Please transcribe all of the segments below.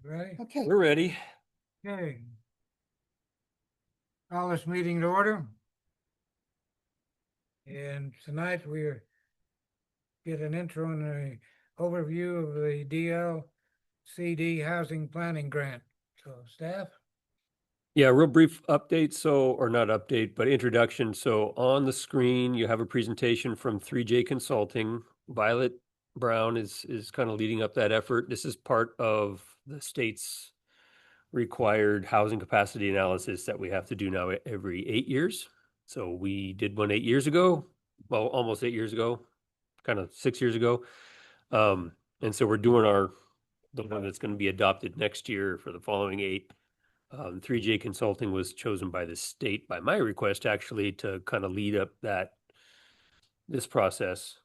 Ready? Okay. We're ready. Okay. Call this meeting to order. And tonight we get an intro and an overview of the DLCD Housing Planning Grant. So staff? Yeah, real brief update. Or not update, but introduction. So on the screen, you have a presentation from 3J Consulting. Violet Brown is kind of leading up that effort. This is part of the state's required housing capacity analysis that we have to do now every 8 years. So we did one 8 years ago, well, almost 8 years ago, kind of 6 years ago. And so we're doing the one that's going to be adopted next year for the following 8. 3J Consulting was chosen by the state, by my request, actually, to kind of lead up this process.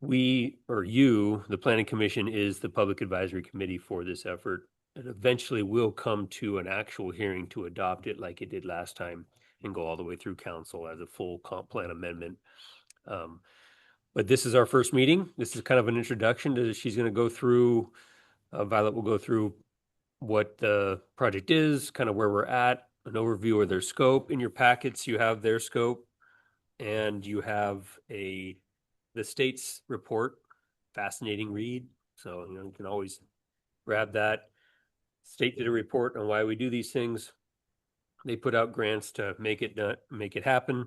We, or you, the Planning Commission, is the public advisory committee for this effort. And eventually will come to an actual hearing to adopt it like it did last time and go all the way through council as a full comp plan amendment. But this is our first meeting. This is kind of an introduction to, she's going to go through, Violet will go through what the project is, kind of where we're at, an overview of their scope. In your packets, you have their scope and you have the state's report. Fascinating read. So, you can always grab that. State did a report on why we do these things. They put out grants to make it happen.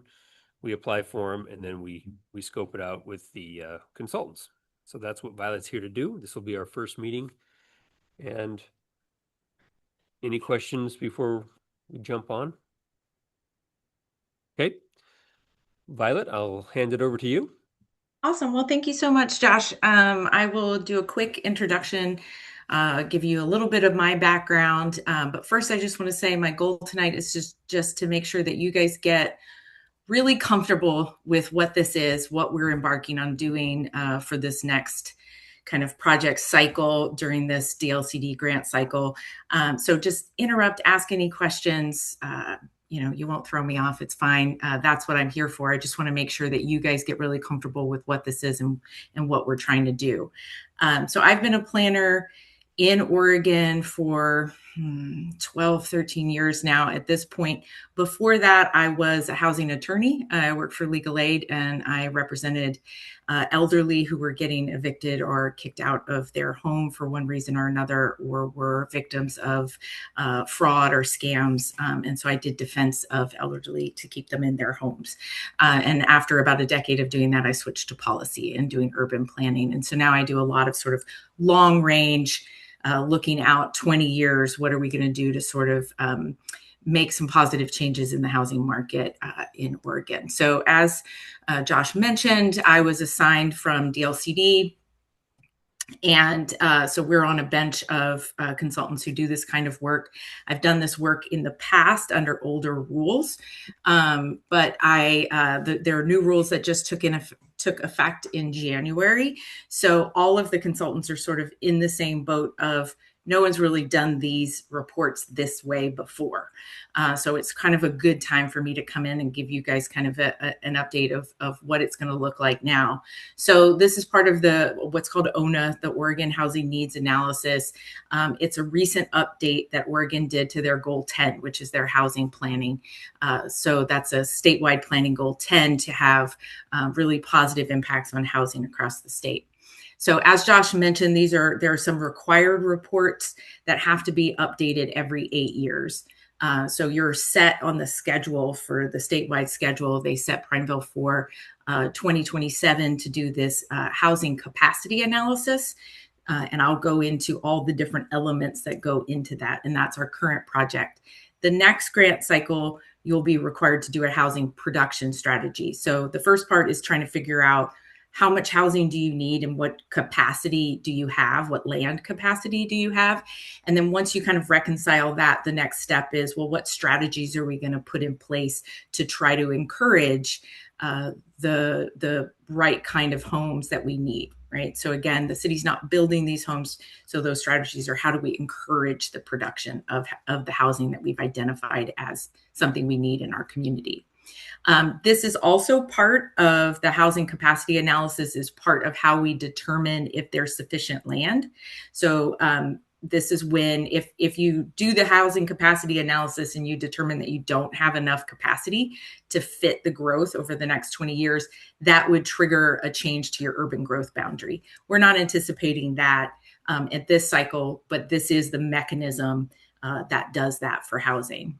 We apply for them, and then we scope it out with the consultants. So that's what Violet's here to do. This will be our first meeting. And any questions before we jump on? Okay. Violet, I'll hand it over to you. Awesome. Well, thank you so much, Josh. I will do a quick introduction, give you a little bit of my background. But first, I just want to say my goal tonight is just to make sure that you guys get really comfortable with what this is, what we're embarking on doing for this next kind of project cycle during this DLCD grant cycle. So just interrupt, ask any questions. You won't throw me off. It's fine. That's what I'm here for. I just want to make sure that you guys get really comfortable with what this is and what we're trying to do. So I've been a planner in Oregon for 12, 13 years now at this point. Before that, I was a housing attorney. I worked for legal aid and I represented elderly who were getting evicted or kicked out of their home for one reason or another, or were victims of fraud or scams. And so I did defense of elderly to keep them in their homes. And after about a decade of doing that, I switched to policy and doing urban planning. And so now I do a lot of sort of long range looking out 20 years, what are we going to do to sort of make some positive changes in the housing market in Oregon. So as Josh mentioned, I was assigned from DLCD. And so we're on a bench of consultants who do this kind of work. I've done this work in the past under older rules, but there are new rules that just took effect in January. So all of the consultants are sort of in the same boat of no one's really done these reports this way before. So it's kind of a good time for me to come in and give you guys kind of an update of what it's going to look like now. So this is part of what's called ONA, the Oregon Housing Needs Analysis. It's a recent update that Oregon did to their Goal 10, which is their housing planning. So that's a statewide planning Goal 10 to have really positive impacts on housing across the state. So as Josh mentioned, there are some required reports that have to be updated every 8 years. So you're set on the schedule for the statewide schedule. They set Prineville for 2027 to do this housing capacity analysis. And I'll go into all the different elements that go into that. And that's our current project. The next grant cycle, you'll be required to do a housing production strategy. So the first part is trying to figure out how much housing do you need and what capacity do you have? What land capacity do you have? And then once you kind of reconcile that, the next step is, well, what strategies are we going to put in place to try to encourage the right kind of homes that we need, right? So again, the city's not building these homes. So those strategies are how do we encourage the production of the housing that we've identified as something we need in our community. This is also part of the housing capacity analysis, is part of how we determine if there's sufficient land. So this is when, if you do the housing capacity analysis and you determine that you don't have enough capacity to fit the growth over the next 20 years, that would trigger a change to your urban growth boundary. We're not anticipating that at this cycle, but this is the mechanism that does that for housing.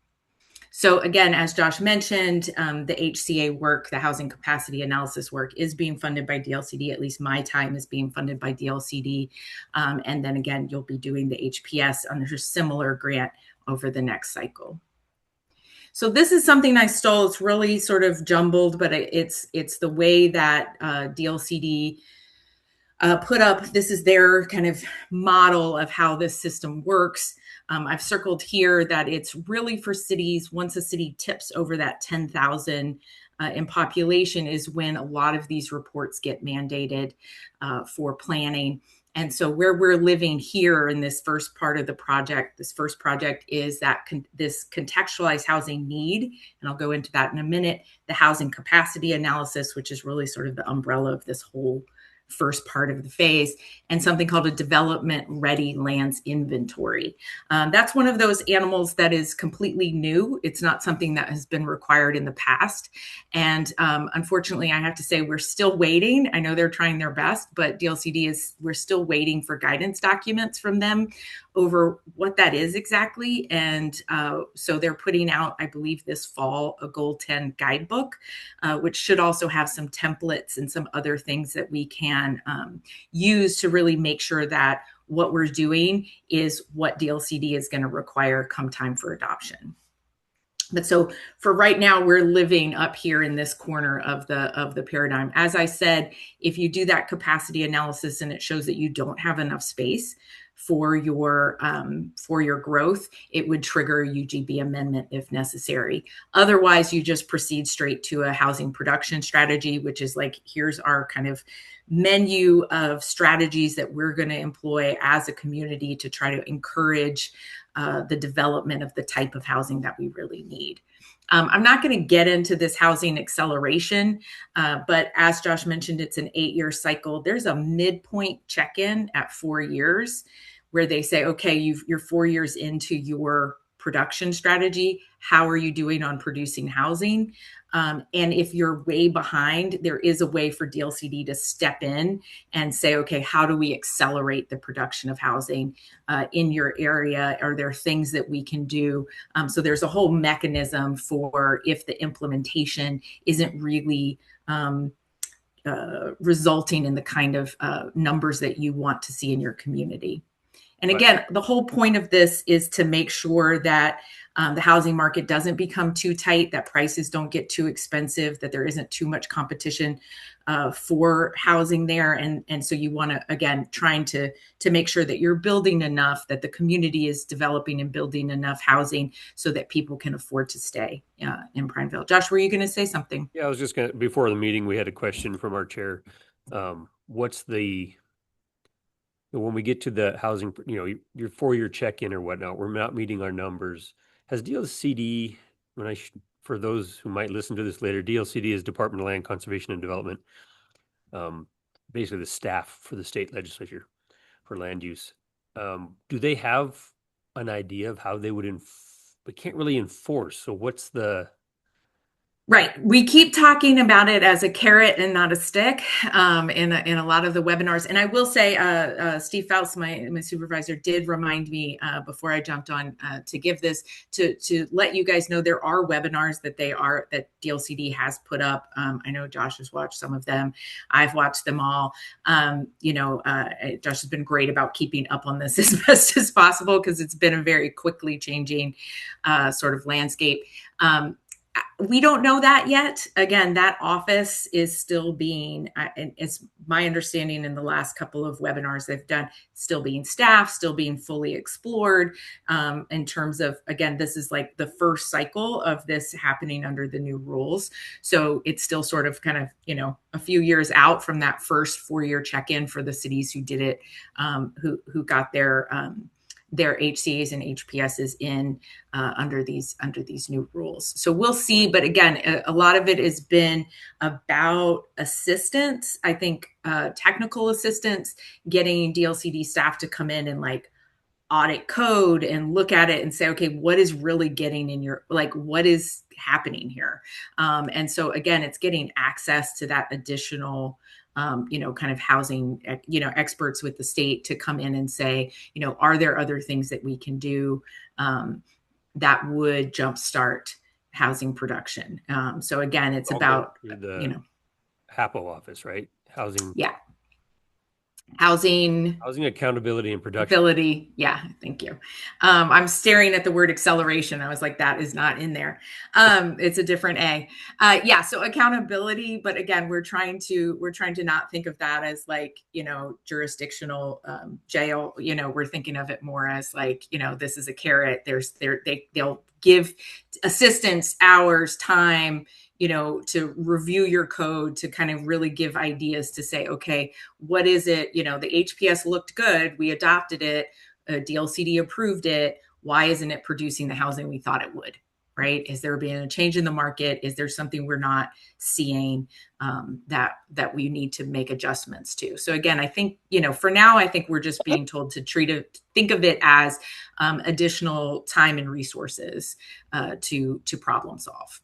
So again, as Josh mentioned, the HCA work, the housing capacity analysis work, is being funded by DLCD. At least my time is being funded by DLCD. And then again, you'll be doing the HPS under a similar grant over the next cycle. So this is something I stole. It's really sort of jumbled, but it's the way that DLCD put up. This is their kind of model of how this system works. I've circled here that it's really for cities. Once a city tips over that 10,000 in population is when a lot of these reports get mandated for planning. And so where we're living here in this first part of the project, this first project is that this contextualized housing need, and I'll go into that in a minute, the housing capacity analysis, which is really sort of the umbrella of this whole first part of the phase, and something called a development ready lands inventory. That's one of those animals that is completely new. It's not something that has been required in the past. And unfortunately, I have to say we're still waiting. I know they're trying their best, but we're still waiting for guidance documents from them over what that is exactly. And so they're putting out, I believe this fall, a Goal 10 guidebook, which should also have some templates and some other things that we can use to really make sure that what we're doing is what DLCD is going to require come time for adoption. But so for right now, we're living up here in this corner of the paradigm. As I said, if you do that capacity analysis and it shows that you don't have enough space for your growth, it would trigger a UGB amendment if necessary. Otherwise, you just proceed straight to a housing production strategy, which is like, here's our kind of menu of strategies that we're going to employ as a community to try to encourage the development of the type of housing that we really need. I'm not going to get into this housing acceleration, but as Josh mentioned, it's an 8-year cycle. There's a midpoint check-in at 4 years where they say, okay, you're 4 years into your production strategy. How are you doing on producing housing? And if you're way behind, there is a way for DLCD to step in and say, okay, how do we accelerate the production of housing in your area? Are there things that we can do? So there's a whole mechanism for if the implementation isn't really resulting in the kind of numbers that you want to see in your community. And again, the whole point of this is to make sure that the housing market doesn't become too tight, that prices don't get too expensive, that there isn't too much competition for housing there. And so you want to, again, trying to make sure that you're building enough, that the community is developing and building enough housing so that people can afford to stay in Prineville. Josh, were you going to say something? Yeah, I was just going to, before the meeting, we had a question from our chair. When we get to the housing, your 4-year check-in or whatnot, we're not meeting our numbers. Has DLCD, for those who might listen to this later, DLCD is Department of Land Conservation and Development, basically the staff for the state legislature for land use. Do they have an idea of how they would, we can't really enforce. So what's the... Right. We keep talking about it as a carrot and not a stick in a lot of the webinars. And I will say, Steve Faust, my supervisor, did remind me before I jumped on to give this, to let you guys know there are webinars that DLCD has put up. I know Josh has watched some of them. I've watched them all. Josh has been great about keeping up on this as best as possible because it's been a very quickly changing sort of landscape. We don't know that yet. Again, that office is still being, and it's my understanding in the last couple of webinars they've done, still being staffed, still being fully explored in terms of, again, this is like the first cycle of this happening under the new rules. So it's still sort of kind of, a few years out from that first 4-year check-in for the cities who did it, who got their HCAs and HPSs in under these new rules. So we'll see. But again, a lot of it has been about assistance. I think technical assistance, getting DLCD staff to come in and like audit code and look at it and say, okay, what is really getting in your, like, what is happening here? And so again, it's getting access to that additional, kind of housing, experts with the state to come in and say, are there other things that we can do that would jumpstart housing production? So again, it's about, the HAPO office, right? Yeah. Housing accountability and production. ability. Yeah, thank you. I'm staring at the word acceleration. I was like, that is not in there. It's a different A. Yeah, so accountability, but again, we're trying to not think of that as like, jurisdictional jail. We're thinking of it more as like, this is a carrot. They'll give assistance, hours, time, to review your code, to kind of really give ideas to say, okay, what is it? The HPS looked good. We adopted it. DLCD approved it. Why isn't it producing the housing we thought it would? Right? Is there being a change in the market? Is there something we're not seeing that we need to make adjustments to? So again, I think, for now, I think we're just being told to think of it as additional time and resources to problem solve.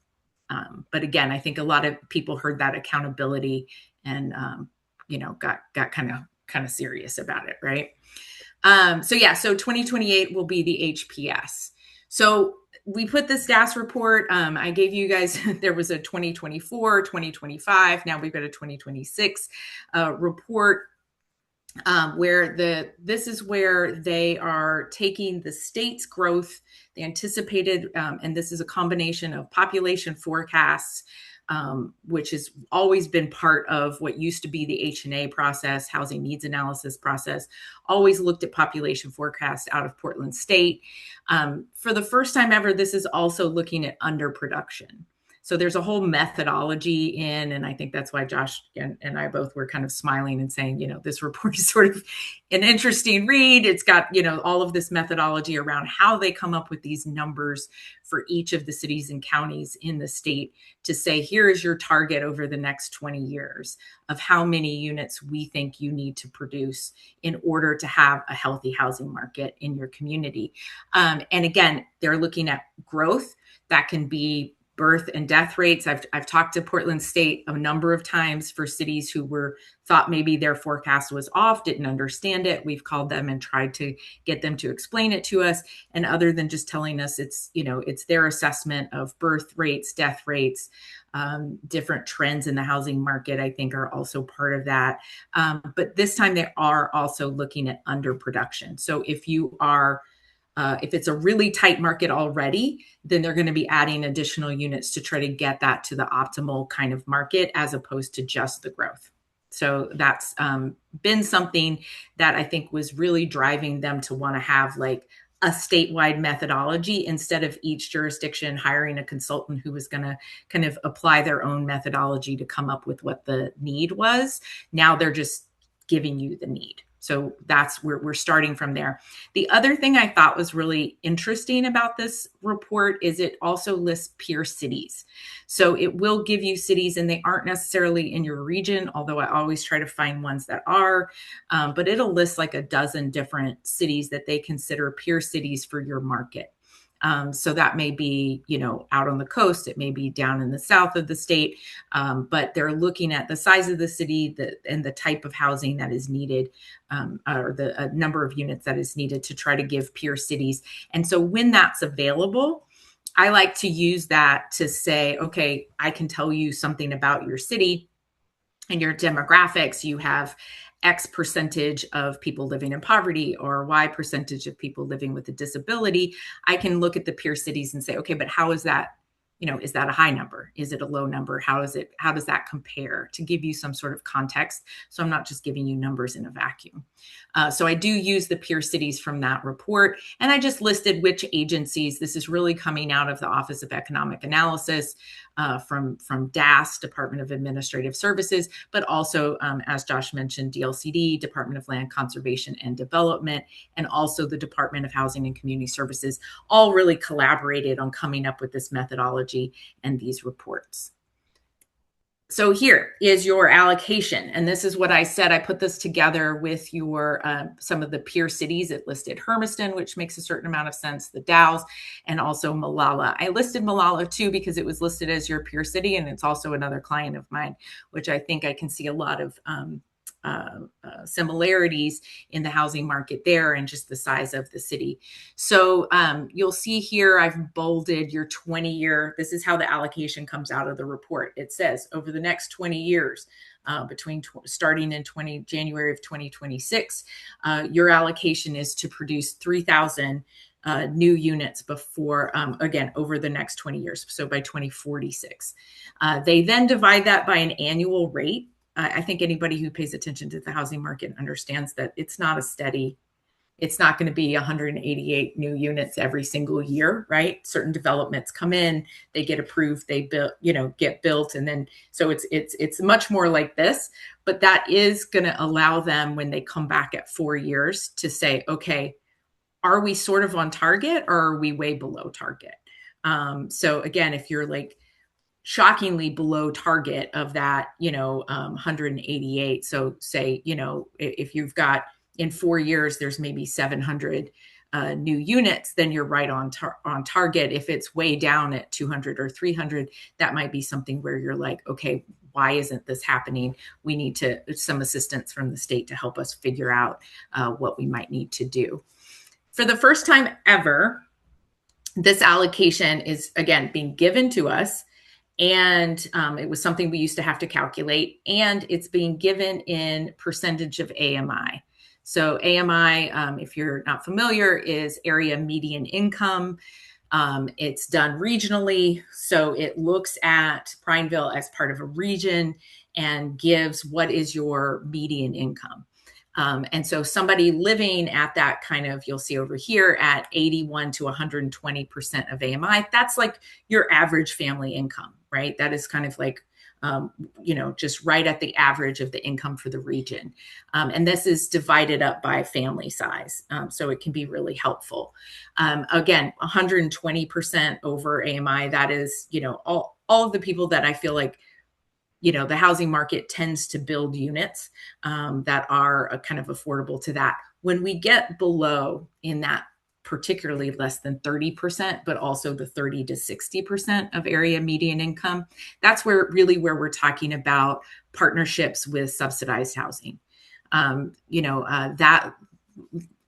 But again, I think a lot of people heard that accountability and, got kind of serious about it. Right. So 2028 will be the HPS. So we put the status report. I gave you guys, there was a 2024, 2025. Now we've got a 2026 report. This is where they are taking the state's growth, the anticipated, and this is a combination of population forecasts, which has always been part of what used to be the H&A process, housing needs analysis process, always looked at population forecast out of Portland State. For the first time ever, this is also looking at underproduction. So there's a whole methodology in, and I think that's why Josh and I both were kind of smiling and saying, this report is sort of an interesting read. It's got, all of this methodology around how they come up with these numbers for each of the cities and counties in the state to say, here is your target over the next 20 years of how many units we think you need to produce in order to have a healthy housing market in your community. And again, they're looking at growth that can be birth and death rates. I've talked to Portland State a number of times for cities who thought maybe their forecast was off, didn't understand it. We've called them and tried to get them to explain it to us. And other than just telling us it's their assessment of birth rates, death rates, different trends in the housing market, I think are also part of that. But this time they are also looking at underproduction. So if it's a really tight market already, then they're going to be adding additional units to try to get that to the optimal kind of market as opposed to just the growth. So that's been something that I think was really driving them to want to have like a statewide methodology instead of each jurisdiction hiring a consultant who was going to kind of apply their own methodology to come up with what the need was. Now they're just giving you the need. So that's where we're starting from there. The other thing I thought was really interesting about this report is it also lists peer cities. So it will give you cities, and they aren't necessarily in your region, although I always try to find ones that are, but it'll list like a dozen different cities that they consider peer cities for your market. So that may be, out on the coast, it may be down in the south of the state, but they're looking at the size of the city and the type of housing that is needed, or the number of units that is needed to try to give peer cities. And so when that's available, I like to use that to say, okay, I can tell you something about your city and your demographics. You have X percentage of people living in poverty or Y percentage of people living with a disability. I can look at the peer cities and say, okay, but how is that? Is that a high number? Is it a low number? How does that compare, to give you some sort of context? So I'm not just giving you numbers in a vacuum. So I do use the peer cities from that report. And I just listed which agencies. This is really coming out of the Office of Economic Analysis, from DAS, Department of Administrative Services, but also, as Josh mentioned, DLCD, Department of Land Conservation and Development, and also the Department of Housing and Community Services, all really collaborated on coming up with this methodology and these reports. So here is your allocation. And this is what I said. I put this together with your some of the peer cities. It listed Hermiston, which makes a certain amount of sense, the Dalles, and also Malala. I listed Malala too because it was listed as your peer city, and it's also another client of mine, which I think I can see a lot of similarities in the housing market there and just the size of the city. So you'll see here, I've bolded your 20-year. This is how the allocation comes out of the report. It says over the next 20 years, starting in January of 2026, your allocation is to produce 3,000 new units before, again, over the next 20 years. So by 2046, they then divide that by an annual rate. I think anybody who pays attention to the housing market understands that it's not a steady, it's not going to be 188 new units every single year, right? Certain developments come in, they get approved, they build, get built. And then, so it's much more like this, but that is going to allow them when they come back at 4 years to say, okay, are we sort of on target or are we way below target? So again, if you're like shockingly below target of that, 188. So say, if you've got in 4 years, there's maybe 700 new units, then you're right on target. If it's way down at 200 or 300, that might be something where you're like, okay, why isn't this happening? We need some assistance from the state to help us figure out what we might need to do. For the first time ever, this allocation is, again, being given to us. And it was something we used to have to calculate. And it's being given in percentage of AMI. So AMI, if you're not familiar, is area median income. It's done regionally. So it looks at Prineville as part of a region and gives what is your median income. And so somebody living at that kind of, you'll see over here at 81 to 120% of AMI, that's like your average family income, right? That is kind of like, just right at the average of the income for the region. And this is divided up by family size. So it can be really helpful. Again, 120% over AMI, that is, all of the people that I feel like, the housing market tends to build units that are kind of affordable to that. When we get below in that, particularly less than 30%, but also the 30 to 60% of area median income, that's where we're talking about partnerships with subsidized housing. That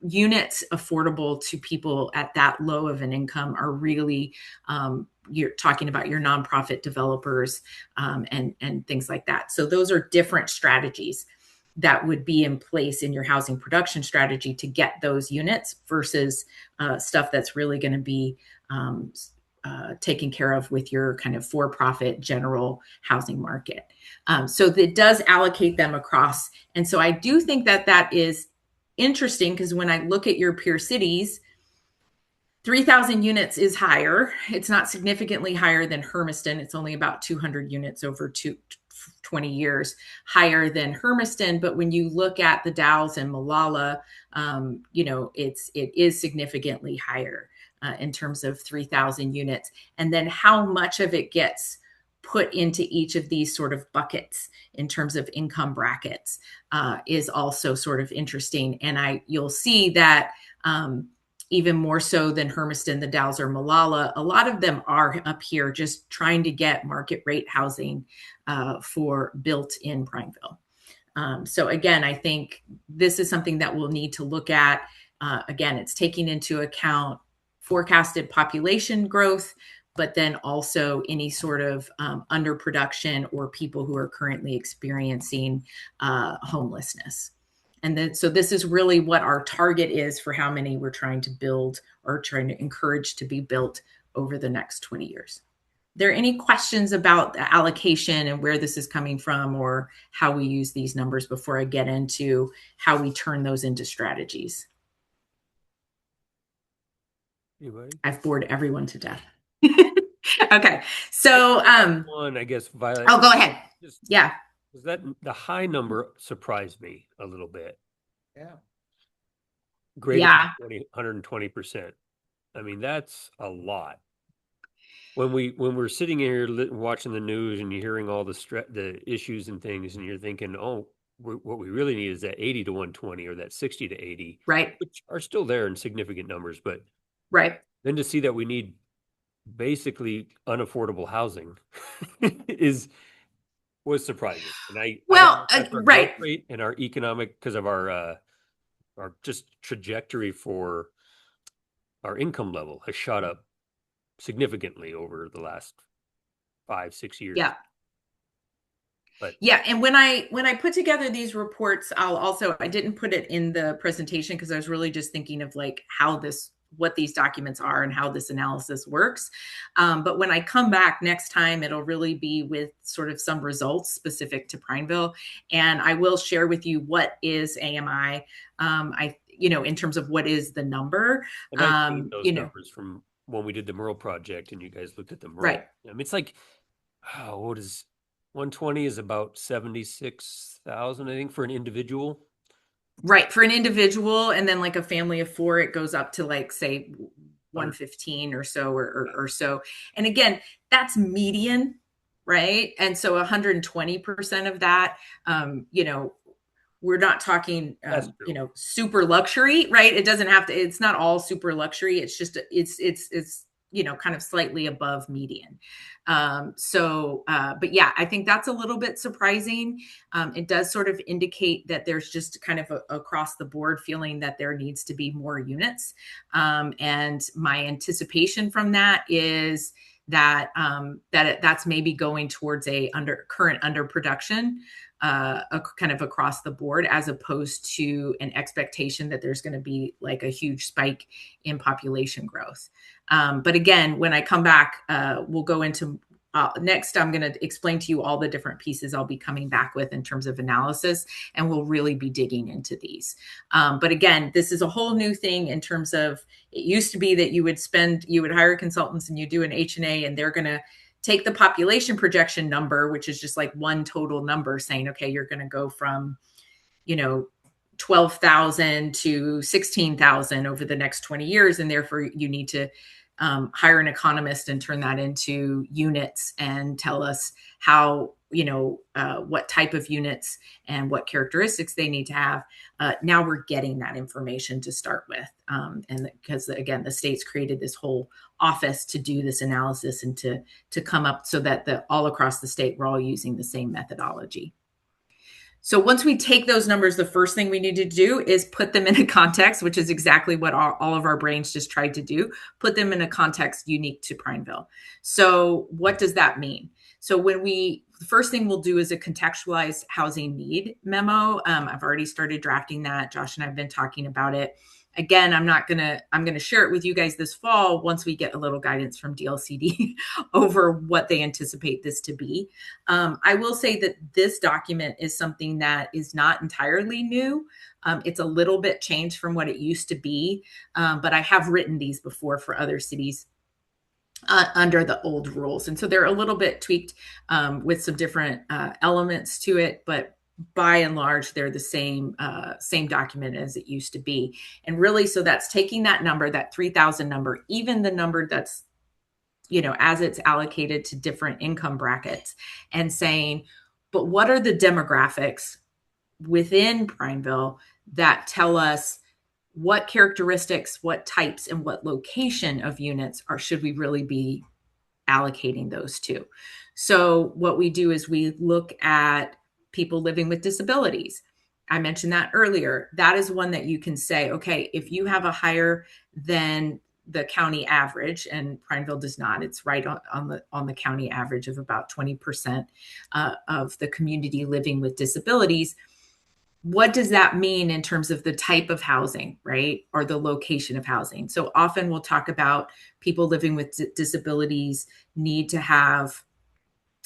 units affordable to people at that low of an income are really, you're talking about your nonprofit developers and things like that. So those are different strategies that would be in place in your housing production strategy to get those units versus stuff that's really going to be taken care of with your kind of for-profit general housing market. So it does allocate them across. And so I do think that is interesting because when I look at your peer cities, 3,000 units is higher. It's not significantly higher than Hermiston. It's only about 200 units over 20 years higher than Hermiston. But when you look at the Dalles and Malala, it is significantly higher in terms of 3,000 units. And then how much of it gets put into each of these sort of buckets in terms of income brackets is also sort of interesting. And you'll see that even more so than Hermiston, the Dalles, or Malala, a lot of them are up here just trying to get market rate housing for built in Prineville. So again, I think this is something that we'll need to look at. Again, it's taking into account forecasted population growth, but then also any sort of underproduction or people who are currently experiencing homelessness. And then, so this is really what our target is for how many we're trying to build or trying to encourage to be built over the next 20 years. Are there any questions about the allocation and where this is coming from or how we use these numbers before I get into how we turn those into strategies? Anybody? I've bored everyone to death. Okay. So, one, I guess, Violet. oh, go ahead. Yeah. Was that the high number surprised me a little bit? Yeah. Greater Yeah. than 120%. I mean, that's a lot. when we're sitting here watching the news and you're hearing all the issues and things, and you're thinking, oh, what we really need is that 80 to 120 or that 60 to 80, Right. which are still there in significant numbers. But Right. then to see that we need basically unaffordable housing was surprising. And I don't know Well, if that's our growth right. rate and our economic, because of our just trajectory for our income level has shot up significantly over the last 5, 6 years. Yeah. But Yeah, and when I put together these reports, I didn't put it in the presentation because I was really just thinking of like what these documents are and how this analysis works. But when I come back next time, it'll really be with sort of some results specific to Prineville, and I will share with you what is AMI. In terms of what is the number. and I've seen those numbers from when we did the Merle project, and you guys looked at the Merle. Right. I mean, it's like, what is 120 is about 76,000, I think, for an individual. Right, for an individual, and then like a family of 4, it goes up to like say 115 or so, or so. And again, that's median, right? And so 120% of that, we're not talking, super luxury, right? It doesn't have to. It's not all super luxury. It's just it's kind of slightly above median. But yeah, I think that's a little bit surprising. It does sort of indicate that there's just kind of across the board feeling that there needs to be more units. And my anticipation from that is that that's maybe going towards a current underproduction, kind of across the board, as opposed to an expectation that there's going to be like a huge spike in population growth. But again, when I come back, we'll go into next. I'm going to explain to you all the different pieces I'll be coming back with in terms of analysis, and we'll really be digging into these. But again, this is a whole new thing in terms of, it used to be that you would hire consultants and you do an H&A, and they're going to take the population projection number, which is just like one total number, saying, okay, you're going to go from, 12,000 to 16,000 over the next 20 years. And therefore you need to hire an economist and turn that into units and tell us how, what type of units and what characteristics they need to have. Now we're getting that information to start with. And because again, the state's created this whole office to do this analysis and to come up so that all across the state, we're all using the same methodology. So once we take those numbers, the first thing we need to do is put them in a context, which is exactly what all of our brains just tried to do, put them in a context unique to Prineville. So what does that mean? So the first thing we'll do is a contextualized housing need memo. I've already started drafting that. Josh and I have been talking about it. Again, I'm going to share it with you guys this fall once we get a little guidance from DLCD over what they anticipate this to be. I will say that this document is something that is not entirely new. It's a little bit changed from what it used to be, but I have written these before for other cities under the old rules. And so they're a little bit tweaked with some different elements to it, but by and large, they're the same document as it used to be. And really, so that's taking that number, that 3,000 number, even the number that's, as it's allocated to different income brackets, and saying, but what are the demographics within Prineville that tell us what characteristics, what types, and what location of units should we really be allocating those to? So what we do is we look at people living with disabilities. I mentioned that earlier. That is one that you can say, okay, if you have a higher than the county average, and Prineville does not, it's right on the county average of about 20% of the community living with disabilities. What does that mean in terms of the type of housing, right? Or the location of housing? So often we'll talk about people living with disabilities need to have,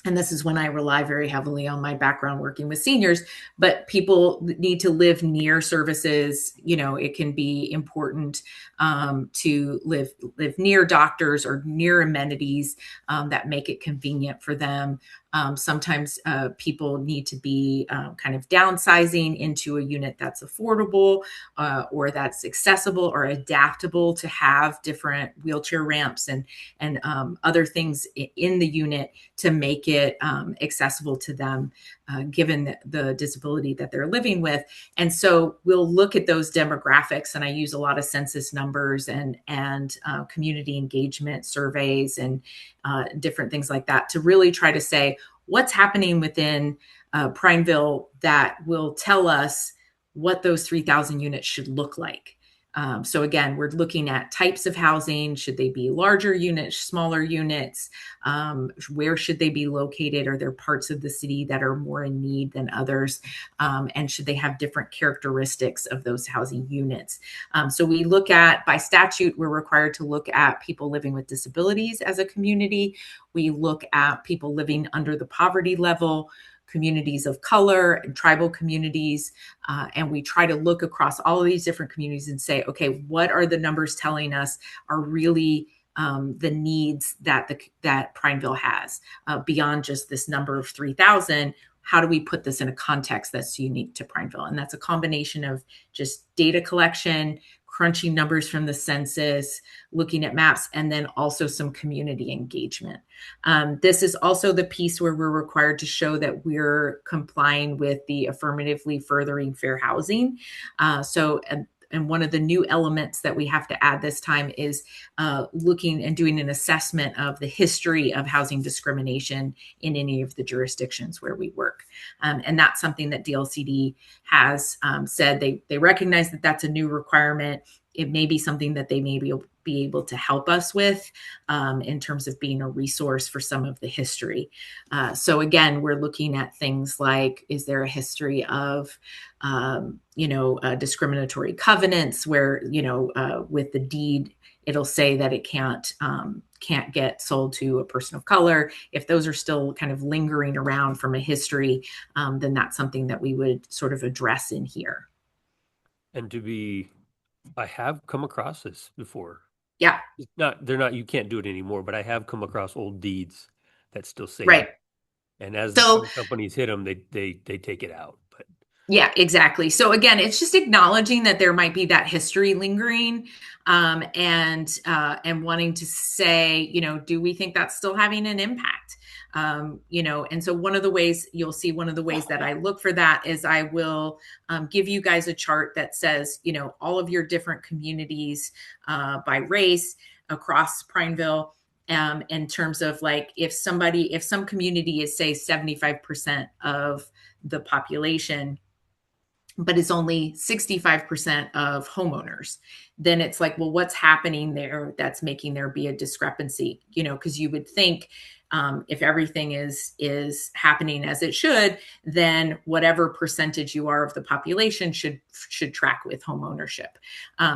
and this is when I rely very heavily on my background working with seniors, but people need to live near services. It can be important to live near doctors or near amenities that make it convenient for them. Sometimes people need to be kind of downsizing into a unit that's affordable or that's accessible or adaptable to have different wheelchair ramps and other things in the unit to make it accessible to them, given the disability that they're living with. And so we'll look at those demographics, and I use a lot of census numbers and community engagement surveys and different things like that to really try to say what's happening within Prineville that will tell us what those 3,000 units should look like. So again, we're looking at types of housing. Should they be larger units, smaller units? Where should they be located? Are there parts of the city that are more in need than others? And should they have different characteristics of those housing units? So we look at, by statute, we're required to look at people living with disabilities as a community. We look at people living under the poverty level, communities of color and tribal communities. And we try to look across all of these different communities and say, okay, what are the numbers telling us are really the needs that that Prineville has beyond just this number of 3,000? How do we put this in a context that's unique to Prineville? And that's a combination of just data collection, crunching numbers from the census, looking at maps, and then also some community engagement. This is also the piece where we're required to show that we're complying with the affirmatively furthering fair housing. And one of the new elements that we have to add this time is looking and doing an assessment of the history of housing discrimination in any of the jurisdictions where we work. And that's something that DLCD has said they recognize that that's a new requirement. It may be something that they may be able to help us with in terms of being a resource for some of the history. So again, we're looking at things like, is there a history of discriminatory covenants where, with the deed, it'll say that it can't get sold to a person of color. If those are still kind of lingering around from a history, then that's something that we would sort of address in here. And I have come across this before. Yeah. They're not, you can't do it anymore, but I have come across old deeds that still say right. that. And as So, the companies hit them, they take it out. But yeah, exactly. So again, it's just acknowledging that there might be that history lingering, and wanting to say, do we think that's still having an impact? And so one of the ways that I look for that is I will give you guys a chart that says, all of your different communities by race across Prineville. In terms of like, if some community is, say, 75% of the population, but it's only 65% of homeowners, then it's like, well, what's happening there that's making there be a discrepancy? Because you would think if everything is happening as it should, then whatever percentage you are of the population should track with home ownership.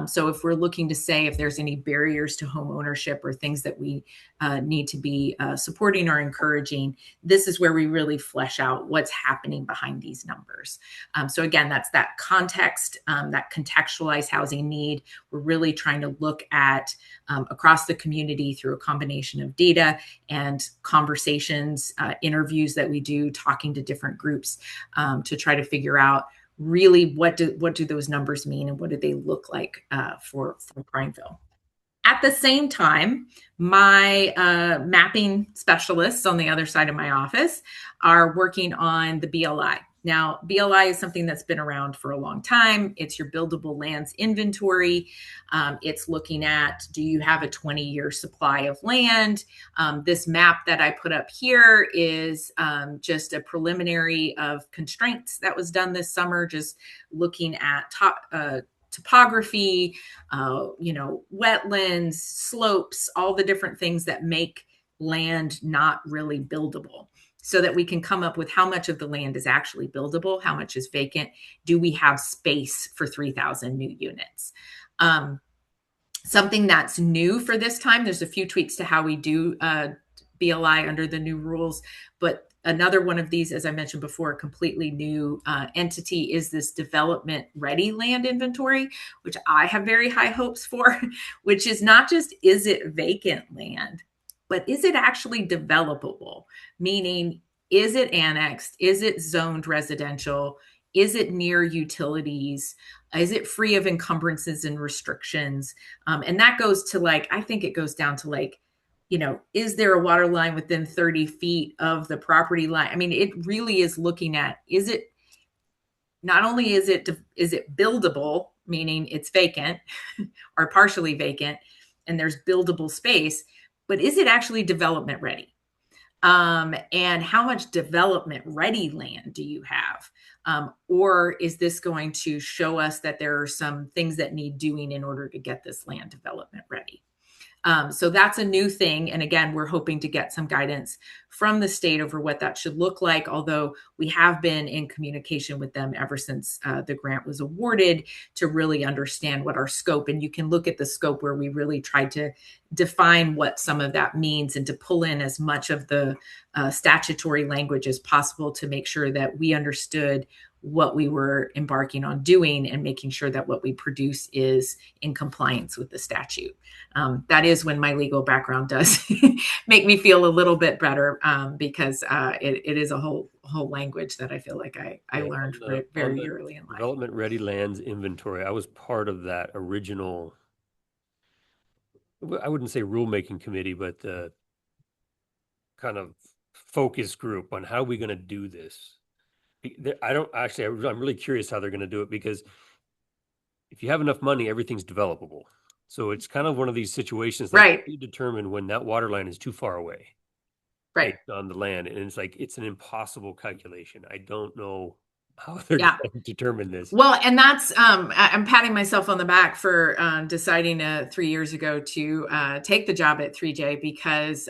So if we're looking to say if there's any barriers to home ownership or things that we need to be supporting or encouraging, this is where we really flesh out what's happening behind these numbers. So again, that's that context, that contextualized housing need. We're really trying to look at across the community through a combination of data and conversations, interviews that we do, talking to different groups to try to figure out really what do those numbers mean and what do they look like for Prineville. At the same time, my mapping specialists on the other side of my office are working on the BLI. Now, BLI is something that's been around for a long time. It's your buildable lands inventory. It's looking at, do you have a 20-year supply of land? This map that I put up here is just a preliminary of constraints that was done this summer, just looking at topography, wetlands, slopes, all the different things that make land not really buildable, so that we can come up with how much of the land is actually buildable, how much is vacant. Do we have space for 3,000 new units? Something that's new for this time, there's a few tweaks to how we do BLI under the new rules, but another one of these, as I mentioned before, a completely new entity is this development ready land inventory, which I have very high hopes for, which is not just, is it vacant land, but is it actually developable? Meaning, is it annexed? Is it zoned residential? Is it near utilities? Is it free of encumbrances and restrictions? And that goes to like, I think it goes down to like, is there a water line within 30 feet of the property line? I mean, it really is looking at, not only is it buildable, meaning it's vacant or partially vacant, and there's buildable space, but is it actually development ready? And how much development ready land do you have? Or is this going to show us that there are some things that need doing in order to get this land development ready? So that's a new thing. And again, we're hoping to get some guidance from the state over what that should look like, although we have been in communication with them ever since the grant was awarded to really understand what our scope. And you can look at the scope where we really tried to define what some of that means and to pull in as much of the statutory language as possible to make sure that we understood what we were embarking on doing and making sure that what we produce is in compliance with the statute. That is when my legal background does make me feel a little bit better, because it is a whole language that I feel like I learned very early in life. Development ready lands inventory. I was part of that original, I wouldn't say rulemaking committee, but the kind of focus group on how are we going to do this. I'm really curious how they're going to do it, because if you have enough money, everything's developable. So it's kind of one of these situations that you determine when that water line is too far away, right, on the land. And it's like, it's an impossible calculation. I don't know how they're going to determine this. Well, and that's, I'm patting myself on the back for deciding 3 years ago to take the job at 3J, because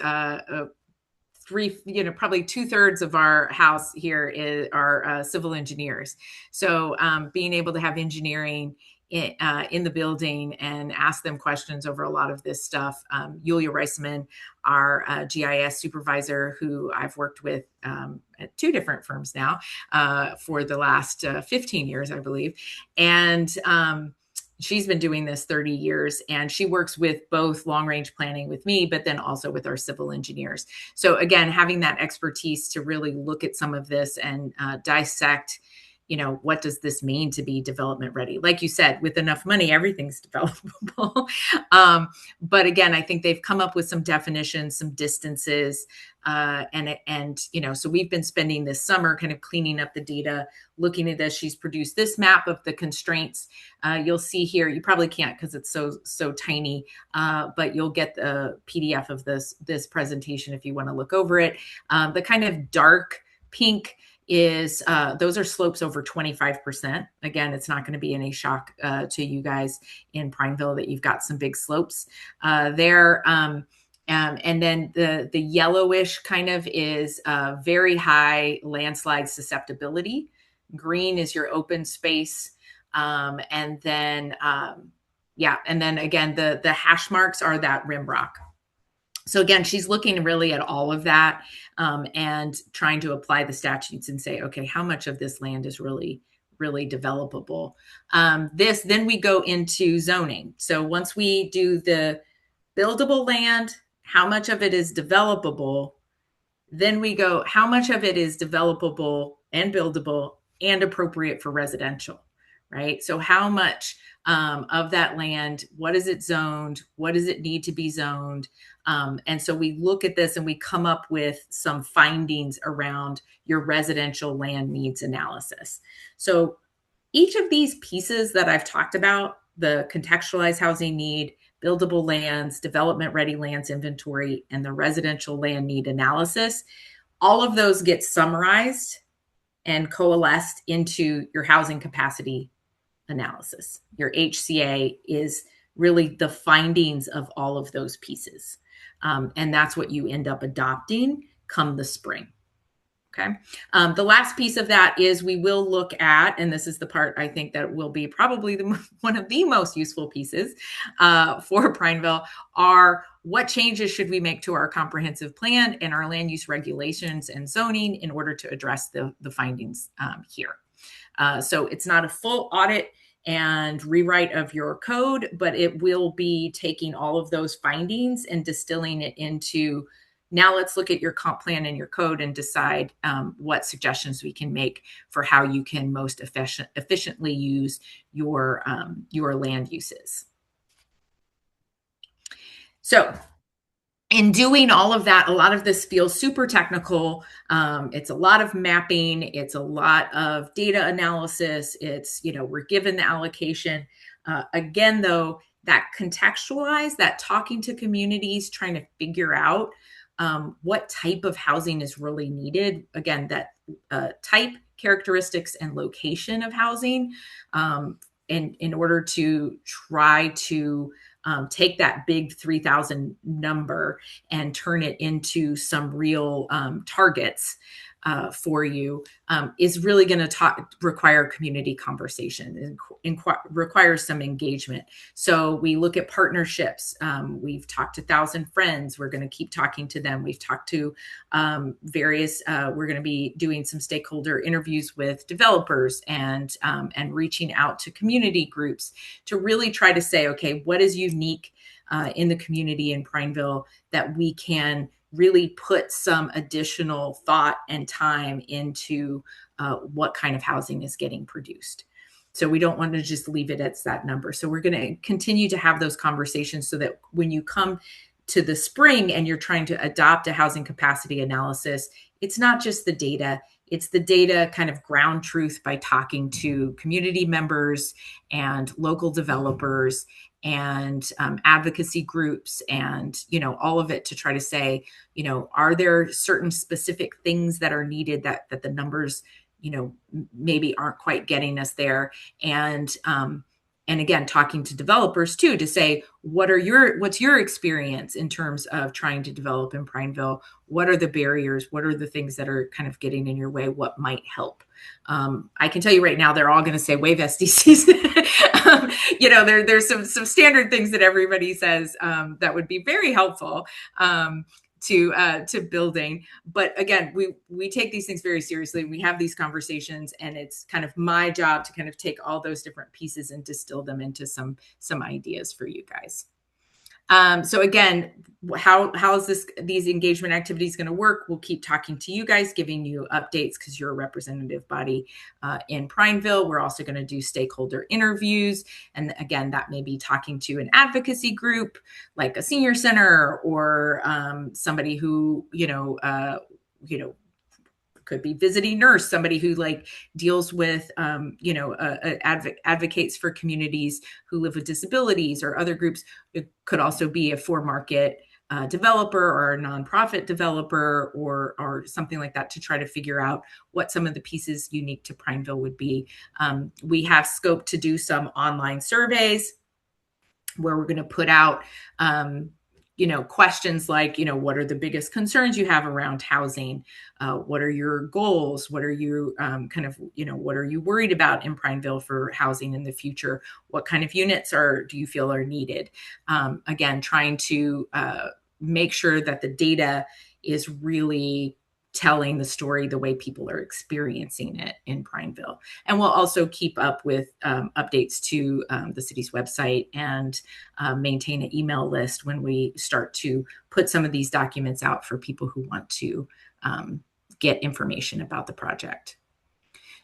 probably 2/3 of our house here are civil engineers. So being able to have engineering in the building and ask them questions over a lot of this stuff. Yulia Reisman, our GIS supervisor, who I've worked with at 2 different firms now for the last 15 years, I believe. And she's been doing this 30 years, and she works with both long range planning with me, but then also with our civil engineers. So again, having that expertise to really look at some of this and dissect, what does this mean to be development ready? Like you said, with enough money, everything's developable. But again, I think they've come up with some definitions, some distances, so we've been spending this summer kind of cleaning up the data, looking at this. She's produced this map of the constraints. You'll see here, you probably can't because it's so tiny, but you'll get the PDF of this presentation if you want to look over it. The kind of dark pink is those are slopes over 25%. Again, it's not going to be any shock to you guys in Prineville that you've got some big slopes there. And then the yellowish kind of is very high landslide susceptibility. Green is your open space. And then again, the hash marks are that rim rock. So again, she's looking really at all of that and trying to apply the statutes and say, okay, how much of this land is really developable? Then we go into zoning. So once we do the buildable land, how much of it is developable? Then we go, how much of it is developable and buildable and appropriate for residential, right? So how much of that land, what is it zoned? What does it need to be zoned? And so we look at this and we come up with some findings around your residential land needs analysis. So each of these pieces that I've talked about, the contextualized housing need, buildable lands, development ready lands inventory, and the residential land need analysis, all of those get summarized and coalesced into your housing capacity analysis. Your HCA is really the findings of all of those pieces. And that's what you end up adopting come the spring. Okay. The last piece of that is we will look at, and this is the part I think that will be probably one of the most useful pieces for Prineville, are what changes should we make to our comprehensive plan and our land use regulations and zoning in order to address the findings here. So it's not a full audit and rewrite of your code, but it will be taking all of those findings and distilling it into Now let's look at your comp plan and your code and decide what suggestions we can make for how you can most efficiently use your land uses. So in doing all of that, a lot of this feels super technical. It's a lot of mapping. It's a lot of data analysis. It's, we're given the allocation. Again, though, that contextualize, that talking to communities, trying to figure out what type of housing is really needed. Again, that type, characteristics, and location of housing in order to try to take that big 3,000 number and turn it into some real targets for you is really going to require community conversation and requires some engagement. So we look at partnerships. We've talked to 1,000 Friends. We're going to keep talking to them. We've talked to various, we're going to be doing some stakeholder interviews with developers and reaching out to community groups to really try to say, okay, what is unique in the community in Prineville that we can really put some additional thought and time into what kind of housing is getting produced. So we don't want to just leave it at that number. So we're going to continue to have those conversations so that when you come to the spring and you're trying to adopt a housing capacity analysis, it's not just the data. It's the data kind of ground truth by talking to community members and local developers and advocacy groups and, all of it to try to say, are there certain specific things that are needed that the numbers, maybe aren't quite getting us there. And again, talking to developers too, to say, what's your experience in terms of trying to develop in Prineville? What are the barriers? What are the things that are kind of getting in your way? What might help? I can tell you right now, they're all going to say waive SDCs. There's some standard things that everybody says that would be very helpful to building. But again, we take these things very seriously. We have these conversations, and it's kind of my job to kind of take all those different pieces and distill them into some ideas for you guys. So again, how is these engagement activities going to work? We'll keep talking to you guys, giving you updates because you're a representative body in Prineville. We're also going to do stakeholder interviews. And again, that may be talking to an advocacy group like a senior center or somebody who, could be visiting nurse, somebody who deals with, advocates for communities who live with disabilities or other groups. It could also be a for-market developer or a nonprofit developer or something like that to try to figure out what some of the pieces unique to Prineville would be. We have scope to do some online surveys where we're going to put out questions like, what are the biggest concerns you have around housing? What are your goals? What are you what are you worried about in Prineville for housing in the future? What kind of units do you feel are needed? Again, trying to make sure that the data is really telling the story the way people are experiencing it in Prineville. And we'll also keep up with updates to the city's website and maintain an email list when we start to put some of these documents out for people who want to get information about the project.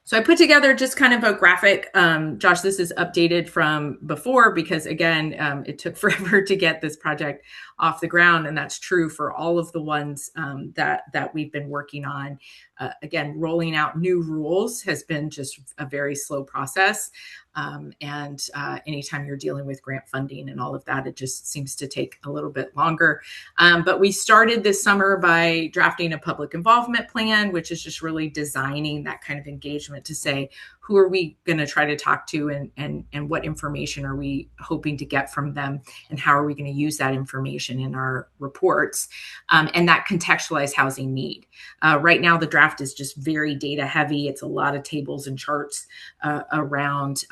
So I put together just kind of a graphic. Josh, this is updated from before because, again, it took forever to get this project off the ground. And that's true for all of the ones that we've been working on. Again, rolling out new rules has been just a very slow process. And anytime you're dealing with grant funding and all of that, it just seems to take a little bit longer. But we started this summer by drafting a public involvement plan, which is just really designing that kind of engagement to say, who are we going to try to talk to and what information are we hoping to get from them and how are we going to use that information in our reports and that contextualized housing need. Right now, the draft is just very data heavy. It's a lot of tables and charts around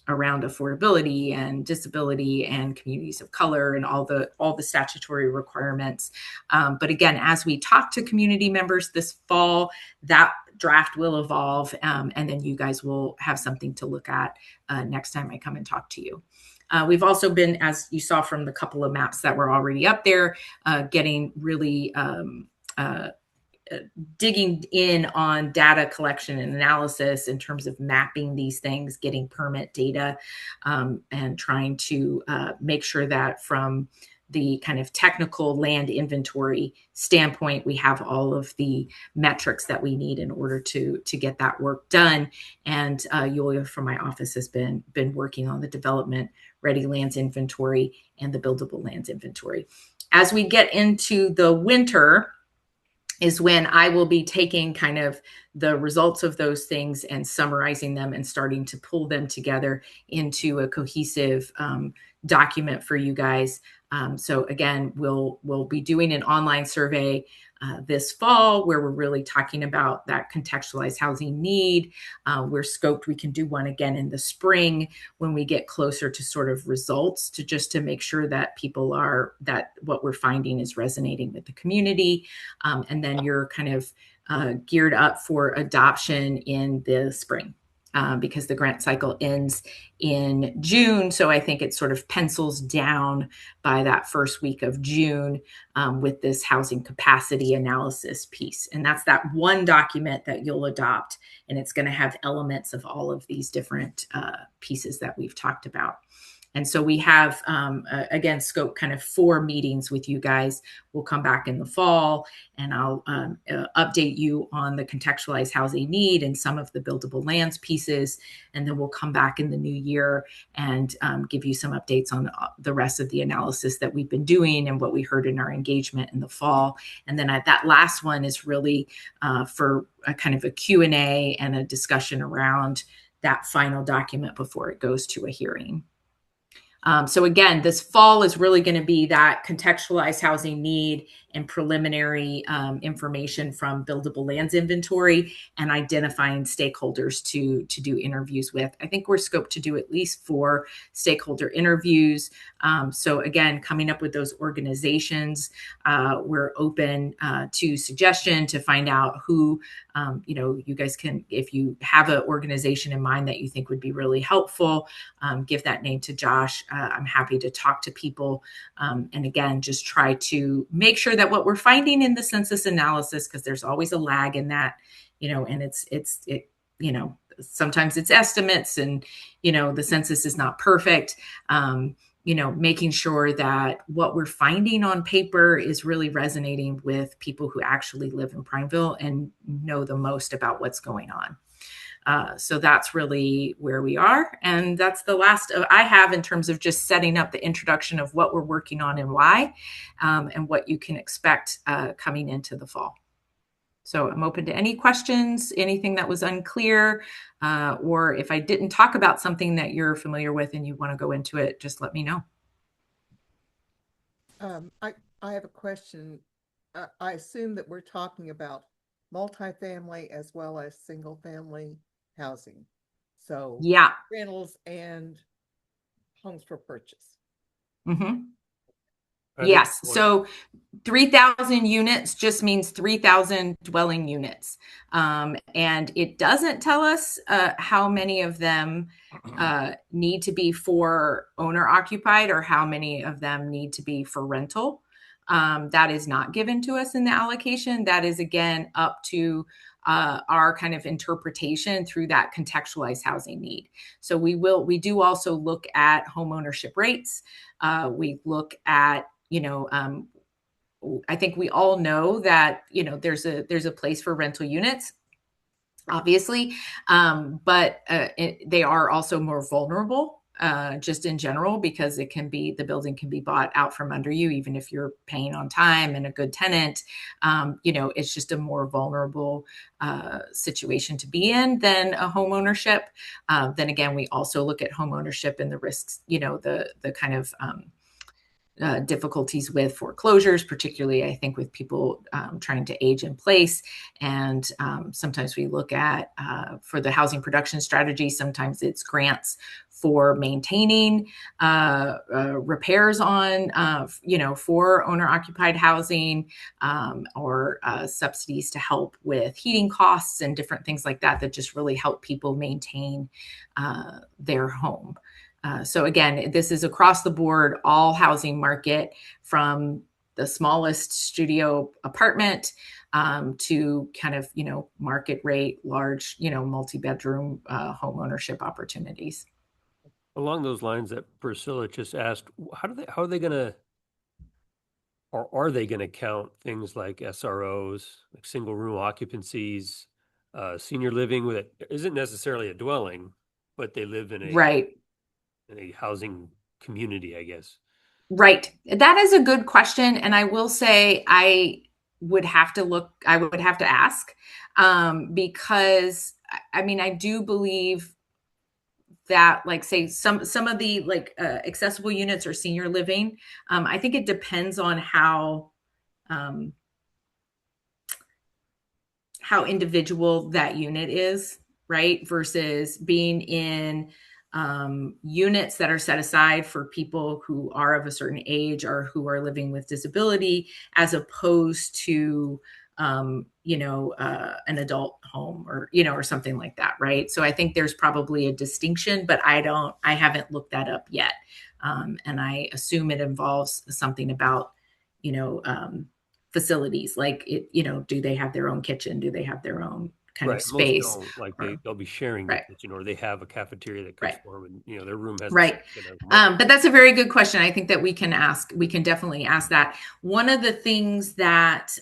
affordability and disability and communities of color and all the statutory requirements. But again, as we talk to community members this fall, that draft will evolve, and then you guys will have something to look at next time I come and talk to you. We've also been, as you saw from the couple of maps that were already up there, getting really digging in on data collection and analysis in terms of mapping these things, getting permit data, and trying to make sure that from the kind of technical land inventory standpoint, we have all of the metrics that we need in order to get that work done. And Yulia from my office has been working on the development ready lands inventory and the buildable lands inventory. As we get into the winter is when I will be taking kind of the results of those things and summarizing them and starting to pull them together into a cohesive document for you guys. So again, we'll be doing an online survey this fall where we're really talking about that contextualized housing need. We're scoped. We can do one again in the spring when we get closer to sort of results to make sure that that what we're finding is resonating with the community. And then you're kind of geared up for adoption in the spring. Because the grant cycle ends in June. So I think it sort of pencils down by that first week of June with this housing capacity analysis piece. And that's that one document that you'll adopt. And it's going to have elements of all of these different pieces that we've talked about. And so we have, again, scope kind of 4 meetings with you guys. We'll come back in the fall and I'll update you on the contextualized housing need and some of the buildable lands pieces. And then we'll come back in the new year and give you some updates on the rest of the analysis that we've been doing and what we heard in our engagement in the fall. And then that last one is really for a kind of a Q&A and a discussion around that final document before it goes to a hearing. So again, this fall is really going to be that contextualized housing need and preliminary information from buildable lands inventory and identifying stakeholders to do interviews with. I think we're scoped to do at least 4 stakeholder interviews. So again, coming up with those organizations, we're open to suggestion to find out who, you guys can, if you have an organization in mind that you think would be really helpful, give that name to Josh. I'm happy to talk to people. And again, just try to make sure that what we're finding in the census analysis, because there's always a lag in that, and it's sometimes it's estimates and, the census is not perfect. Making sure that what we're finding on paper is really resonating with people who actually live in Prineville and know the most about what's going on. So that's really where we are. And that's the last I have in terms of just setting up the introduction of what we're working on and why, and what you can expect coming into the fall. So I'm open to any questions, anything that was unclear, or if I didn't talk about something that you're familiar with and you want to go into it, just let me know. I have a question. I assume that we're talking about multifamily as well as single family housing. So yeah, rentals and homes for purchase. Mm-hmm. Yes. So 3,000 units just means 3,000 dwelling units. And it doesn't tell us how many of them need to be for owner occupied or how many of them need to be for rental. That is not given to us in the allocation. That is, again, up to our kind of interpretation through that contextualized housing need. So we do also look at home ownership rates. We look at, I think we all know that, there's a place for rental units, obviously, but they are also more vulnerable. Just in general, because the building can be bought out from under you, even if you're paying on time and a good tenant. It's just a more vulnerable situation to be in than a home ownership. Then again, we also look at home ownership and the risks, the kind of difficulties with foreclosures, particularly I think with people trying to age in place. And sometimes we look at, for the housing production strategy, sometimes it's grants for maintaining repairs on, for owner occupied housing, or subsidies to help with heating costs and different things like that just really help people maintain their home. So again, this is across the board, all housing market, from the smallest studio apartment to kind of, market rate, large, multi-bedroom home ownership opportunities. Along those lines that Priscilla just asked, how are they gonna, or are they gonna count things like SROs, like single room occupancies, senior living with it isn't necessarily a dwelling, but they live in Right. a housing community, I guess. Right. That is a good question. And I will say I would have to ask, because I mean, I do believe that, like, say some of the like accessible units or senior living, I think it depends on um, how individual that unit is, right? Versus being in units that are set aside for people who are of a certain age or who are living with disability, as opposed to, an adult home, or, or something like that, right? So I think there's probably a distinction, but I haven't looked that up yet. And I assume it involves something about, facilities, like do they have their own kitchen? Do they have their own kind of Right. Most space? don't, like Or, they'll be sharing the right, kitchen, or they have a cafeteria that cooks right, for them, and their room has a right. sink and a microwave. But that's a very good question. I think that we can definitely ask that. One of the things that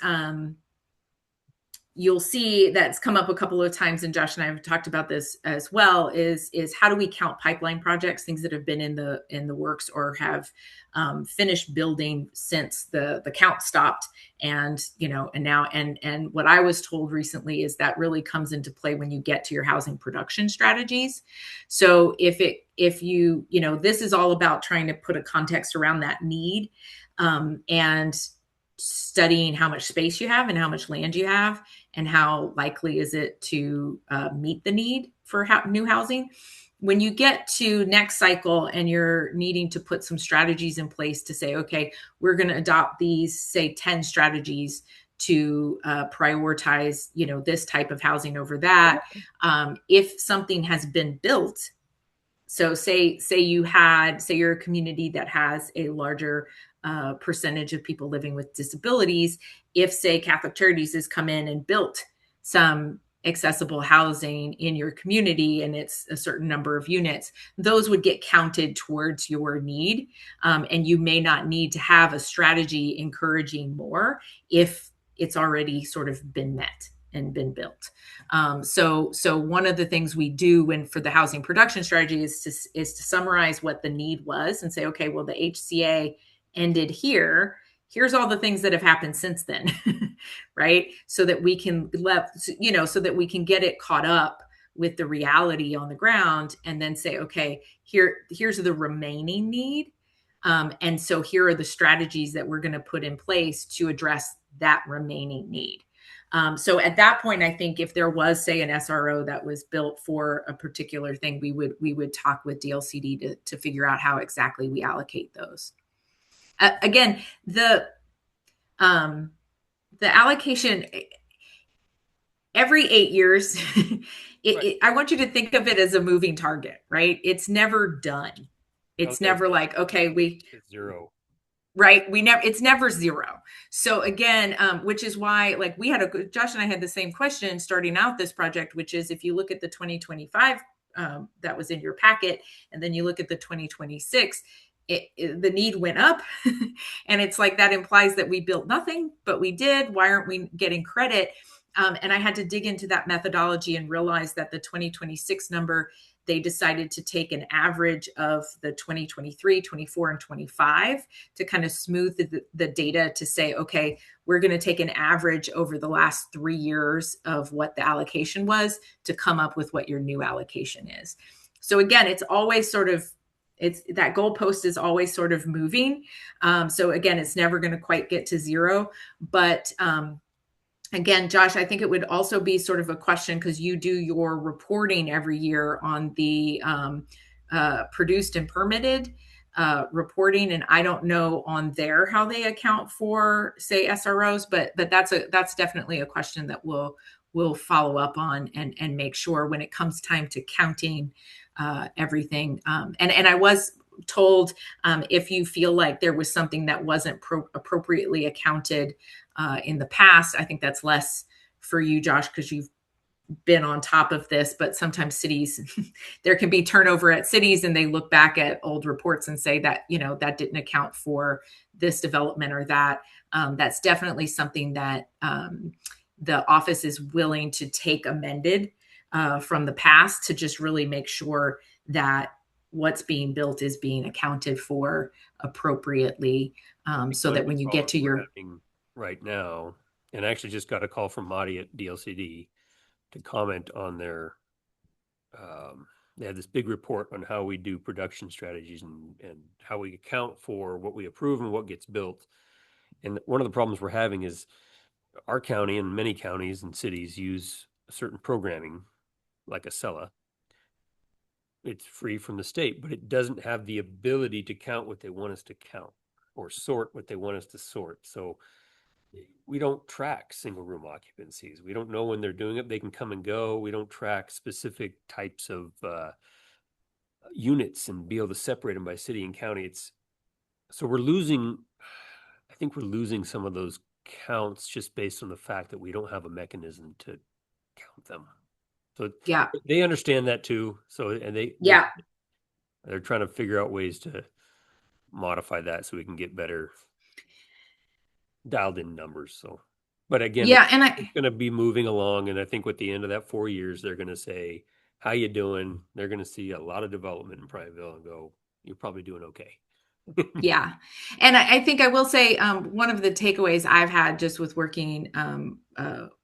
you'll see that's come up a couple of times, and Josh and I have talked about this as well, is how do we count pipeline projects, things that have been in the works or have finished building since the count stopped. And and what I was told recently is that really comes into play when you get to your housing production strategies. So if you this is all about trying to put a context around that need, and studying how much space you have and how much land you have, and how likely is it to meet the need for new housing. When you get to next cycle and you're needing to put some strategies in place to say, okay, we're going to adopt these, say, 10 strategies to prioritize, this type of housing over that. If something has been built, so say you're a community that has a larger percentage of people living with disabilities. If, say, Catholic Charities has come in and built some accessible housing in your community, and it's a certain number of units, those would get counted towards your need. And you may not need to have a strategy encouraging more if it's already sort of been met and been built. So one of the things we do for the housing production strategy is to summarize what the need was and say, okay, well, the HCA ended here. Here's all the things that have happened since then, right? So that we can so that we can get it caught up with the reality on the ground, and then say, okay, here's the remaining need. And so here are the strategies that we're going to put in place to address that remaining need. So at that point, I think if there was, say, an SRO that was built for a particular thing, we would talk with DLCD to figure out how exactly we allocate those. Again, the allocation every 8 years, Right. I want you to think of it as a moving target, right? It's never done. It's never like, okay, It's zero. right, it's never zero. So again, which is why, like, Josh and I had the same question starting out this project, which is, if you look at the 2025 that was in your packet, and then you look at the 2026, the need went up. And it's like, that implies that we built nothing, but we did. Why aren't we getting credit? And I had to dig into that methodology and realize that the 2026 number, they decided to take an average of the 2023, 24, and 25 to kind of smooth the data to say, okay, we're going to take an average over the last 3 years of what the allocation was to come up with what your new allocation is. So again, it's always sort of, that goalpost is always sort of moving. So again, it's never going to quite get to zero. But again, Josh, I think it would also be sort of a question, because you do your reporting every year on the produced and permitted reporting, and I don't know on there how they account for, say, SROs, but that's definitely a question that we'll follow up on and make sure when it comes time to counting everything. And I was told if you feel like there was something that wasn't appropriately accounted in the past, I think that's less for you, Josh, because you've been on top of this, but sometimes cities, there can be turnover at cities and they look back at old reports and say that, that didn't account for this development or that. That's definitely something that the office is willing to take amended from the past to just really make sure that what's being built is being accounted for appropriately, so that when you get to your right now, and I actually just got a call from Marty at DLCD to comment on their, they had this big report on how we do production strategies and how we account for what we approve and what gets built. And one of the problems we're having is our county and many counties and cities use certain programming like Acela. It's free from the state, but it doesn't have the ability to count what they want us to count or sort what they want us to sort. So we don't track single room occupancies. We don't know when they're doing it. They can come and go. We don't track specific types of units and be able to separate them by city and county. So we're losing, I think we're losing some of those counts just based on the fact that we don't have a mechanism to count them. So yeah, they understand that too. So, and they're trying to figure out ways to modify that so we can get better dialed in numbers. So, but again, it's going to be moving along. And I think with the end of that 4 years, they're going to say, how you doing? They're going to see a lot of development in Prineville and go, you're probably doing okay. Yeah. And I think I will say one of the takeaways I've had just with working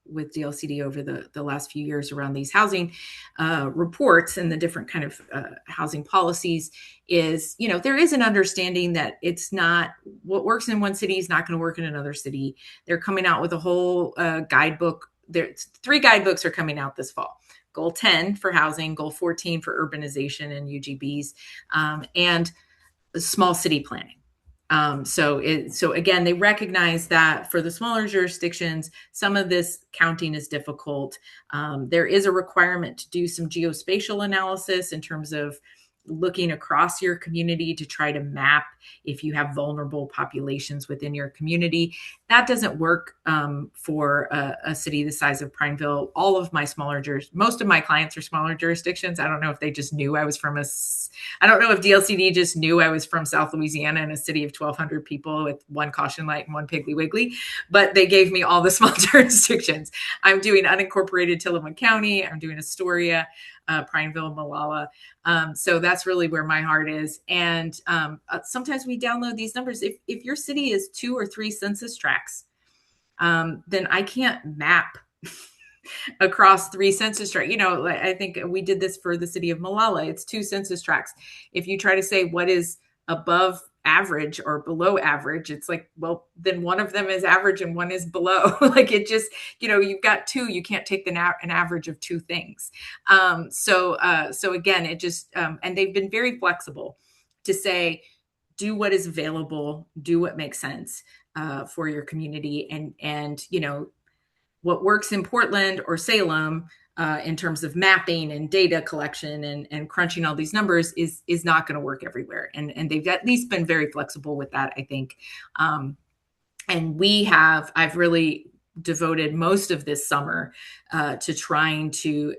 with DLCD over the last few years around these housing reports and the different kind of housing policies is, there is an understanding that it's not what works in one city is not going to work in another city. They're coming out with a whole guidebook. There's 3 guidebooks are coming out this fall. Goal 10 for housing, goal 14 for urbanization and UGBs, and small city planning. So again, they recognize that for the smaller jurisdictions, some of this counting is difficult. There is a requirement to do some geospatial analysis in terms of looking across your community to try to map if you have vulnerable populations within your community. That doesn't work for a city the size of Prineville. All of my most of my clients are smaller jurisdictions. I don't know if they just knew I was from I don't know if DLCD just knew I was from South Louisiana in a city of 1,200 people with 1 caution light and 1 Piggly Wiggly, but they gave me all the small jurisdictions. I'm doing unincorporated Tillamook County. I'm doing Astoria, Prineville, Molalla. So that's really where my heart is. And sometimes we download these numbers. If your city is 2 or 3 census tracts, then I can't map across 3 census tracts. I think we did this for the city of Molalla. It's 2 census tracts. If you try to say what is above average or below average, it's like, well, then one of them is average and one is below. Like it just, you've got 2, you can't take an average of 2 things. So again, it just, and they've been very flexible to say, do what is available, do what makes sense for your community. And what works in Portland or Salem in terms of mapping and data collection and crunching all these numbers is not going to work everywhere. And they've at least been very flexible with that, I think. And I've really devoted most of this summer to trying to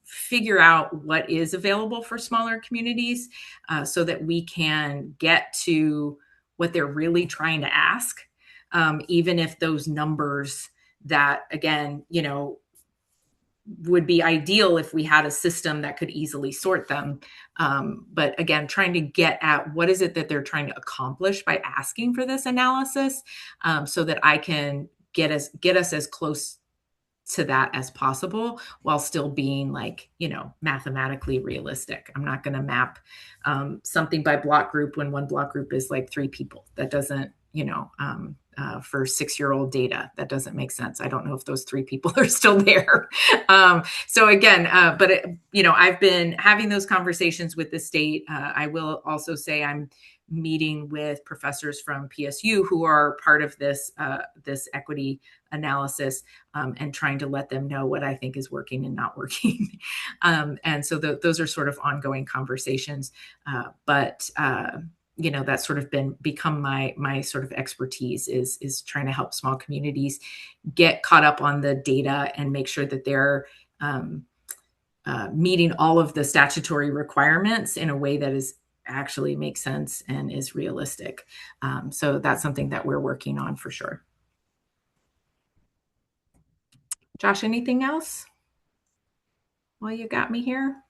figure out what is available for smaller communities so that we can get to what they're really trying to ask, even if those numbers that, again, would be ideal if we had a system that could easily sort them. But again, trying to get at what is it that they're trying to accomplish by asking for this analysis, so that I can get us as close to that as possible while still being mathematically realistic. I'm not going to map something by block group when one block group is like 3 people. That doesn't, for 6-year-old data. That doesn't make sense. I don't know if those 3 people are still there. So again, I've been having those conversations with the state. I will also say I'm meeting with professors from PSU who are part of this equity analysis, and trying to let them know what I think is working and not working. And so those are sort of ongoing conversations. That's sort of become my sort of expertise is trying to help small communities get caught up on the data and make sure that they're meeting all of the statutory requirements in a way that is actually makes sense and is realistic. So that's something that we're working on for sure. Josh, anything else while you got me here?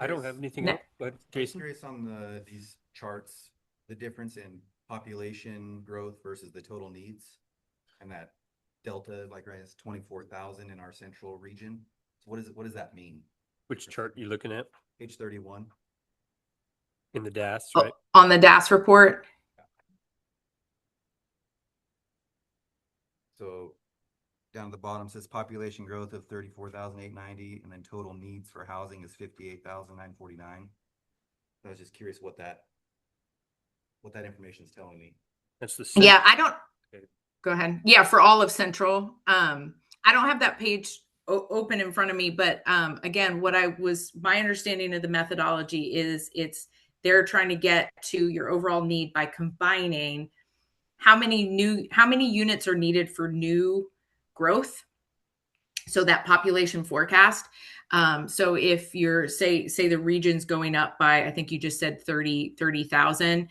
I don't have anything No. else, but I'm Jason, curious on these charts, the difference in population growth versus the total needs, and that delta, like, right, it's 24,000 in our central region. So what does that mean? which chart you looking at Page 31. in the DAS, Oh, right? on the DAS report? So down at the bottom says population growth of 34,890, and then total needs for housing is 58,949. I was just curious what that information is telling me. That's the Yeah, I don't. Okay. Go ahead. Yeah, for all of Central. I don't have that page open in front of me, but again, my understanding of the methodology is they're trying to get to your overall need by combining how many units are needed for new growth. So that population forecast. So if you're say the region's going up by, I think you just said 30,000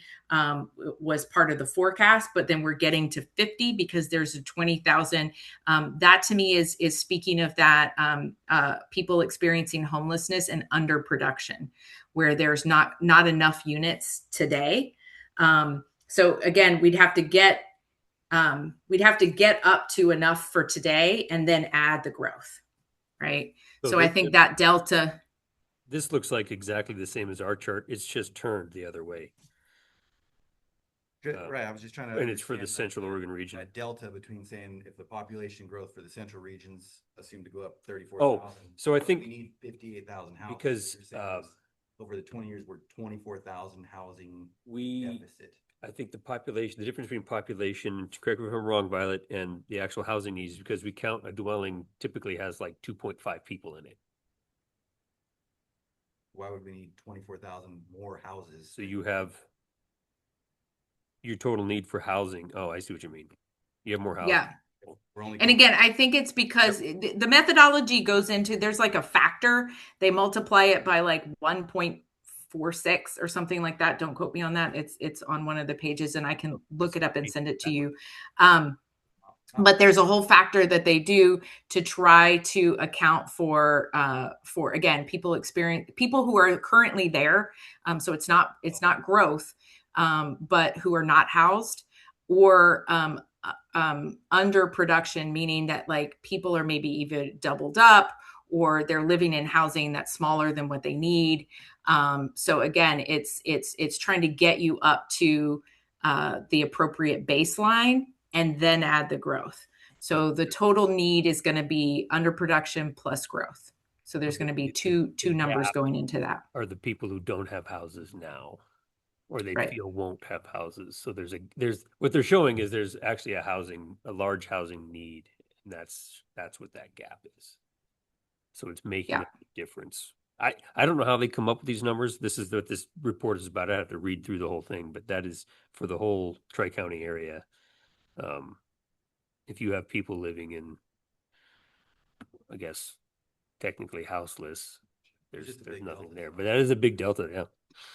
was part of the forecast, but then we're getting to 50 because there's a 20,000. That to me is speaking of that people experiencing homelessness and underproduction, where there's not enough units today. So again, we'd have to get up to enough for today and then add the growth, right? So I think that delta. This looks like exactly the same as our chart. It's just turned the other way. Right, I was just trying to. And it's for the understand Central Oregon region. that delta between saying if the population growth for the central regions assumed to go up 34,000. So I we think need 58,000 houses. because, You're saying over the 20 years, we're 24,000 housing deficit. I think the difference between population, correct me if I'm wrong, Violet, and the actual housing needs, because we count a dwelling typically has like 2.5 people in it. Why would we need 24,000 more houses? So you have your total need for housing. Oh, I see what you mean. You have more housing. Yeah. We're only And again, I think it's because the methodology goes into, there's like a factor. They multiply it by like 1.46 or something like that. Don't quote me on that. It's on one of the pages and I can look it up and send it to you. But there's a whole factor that they do to try to account for again, people who are currently there. So it's not growth, but who are not housed, or underproduction, meaning that like people are maybe even doubled up, or they're living in housing that's smaller than what they need. So again, it's trying to get you up to the appropriate baseline and then add the growth. So the total need is going to be underproduction plus growth. So there's going to be two numbers going into that. Are the people who don't have houses now, or they Right. feel won't have houses. So there's what they're showing is there's actually a large housing need, and that's what that gap is. So it's making a difference. I don't know how they come up with these numbers. This is what this report is about. I have to read through the whole thing, but that is for the whole Tri-County area. If you have people living in, I guess, technically houseless, there's nothing there. But that is a big delta, yeah.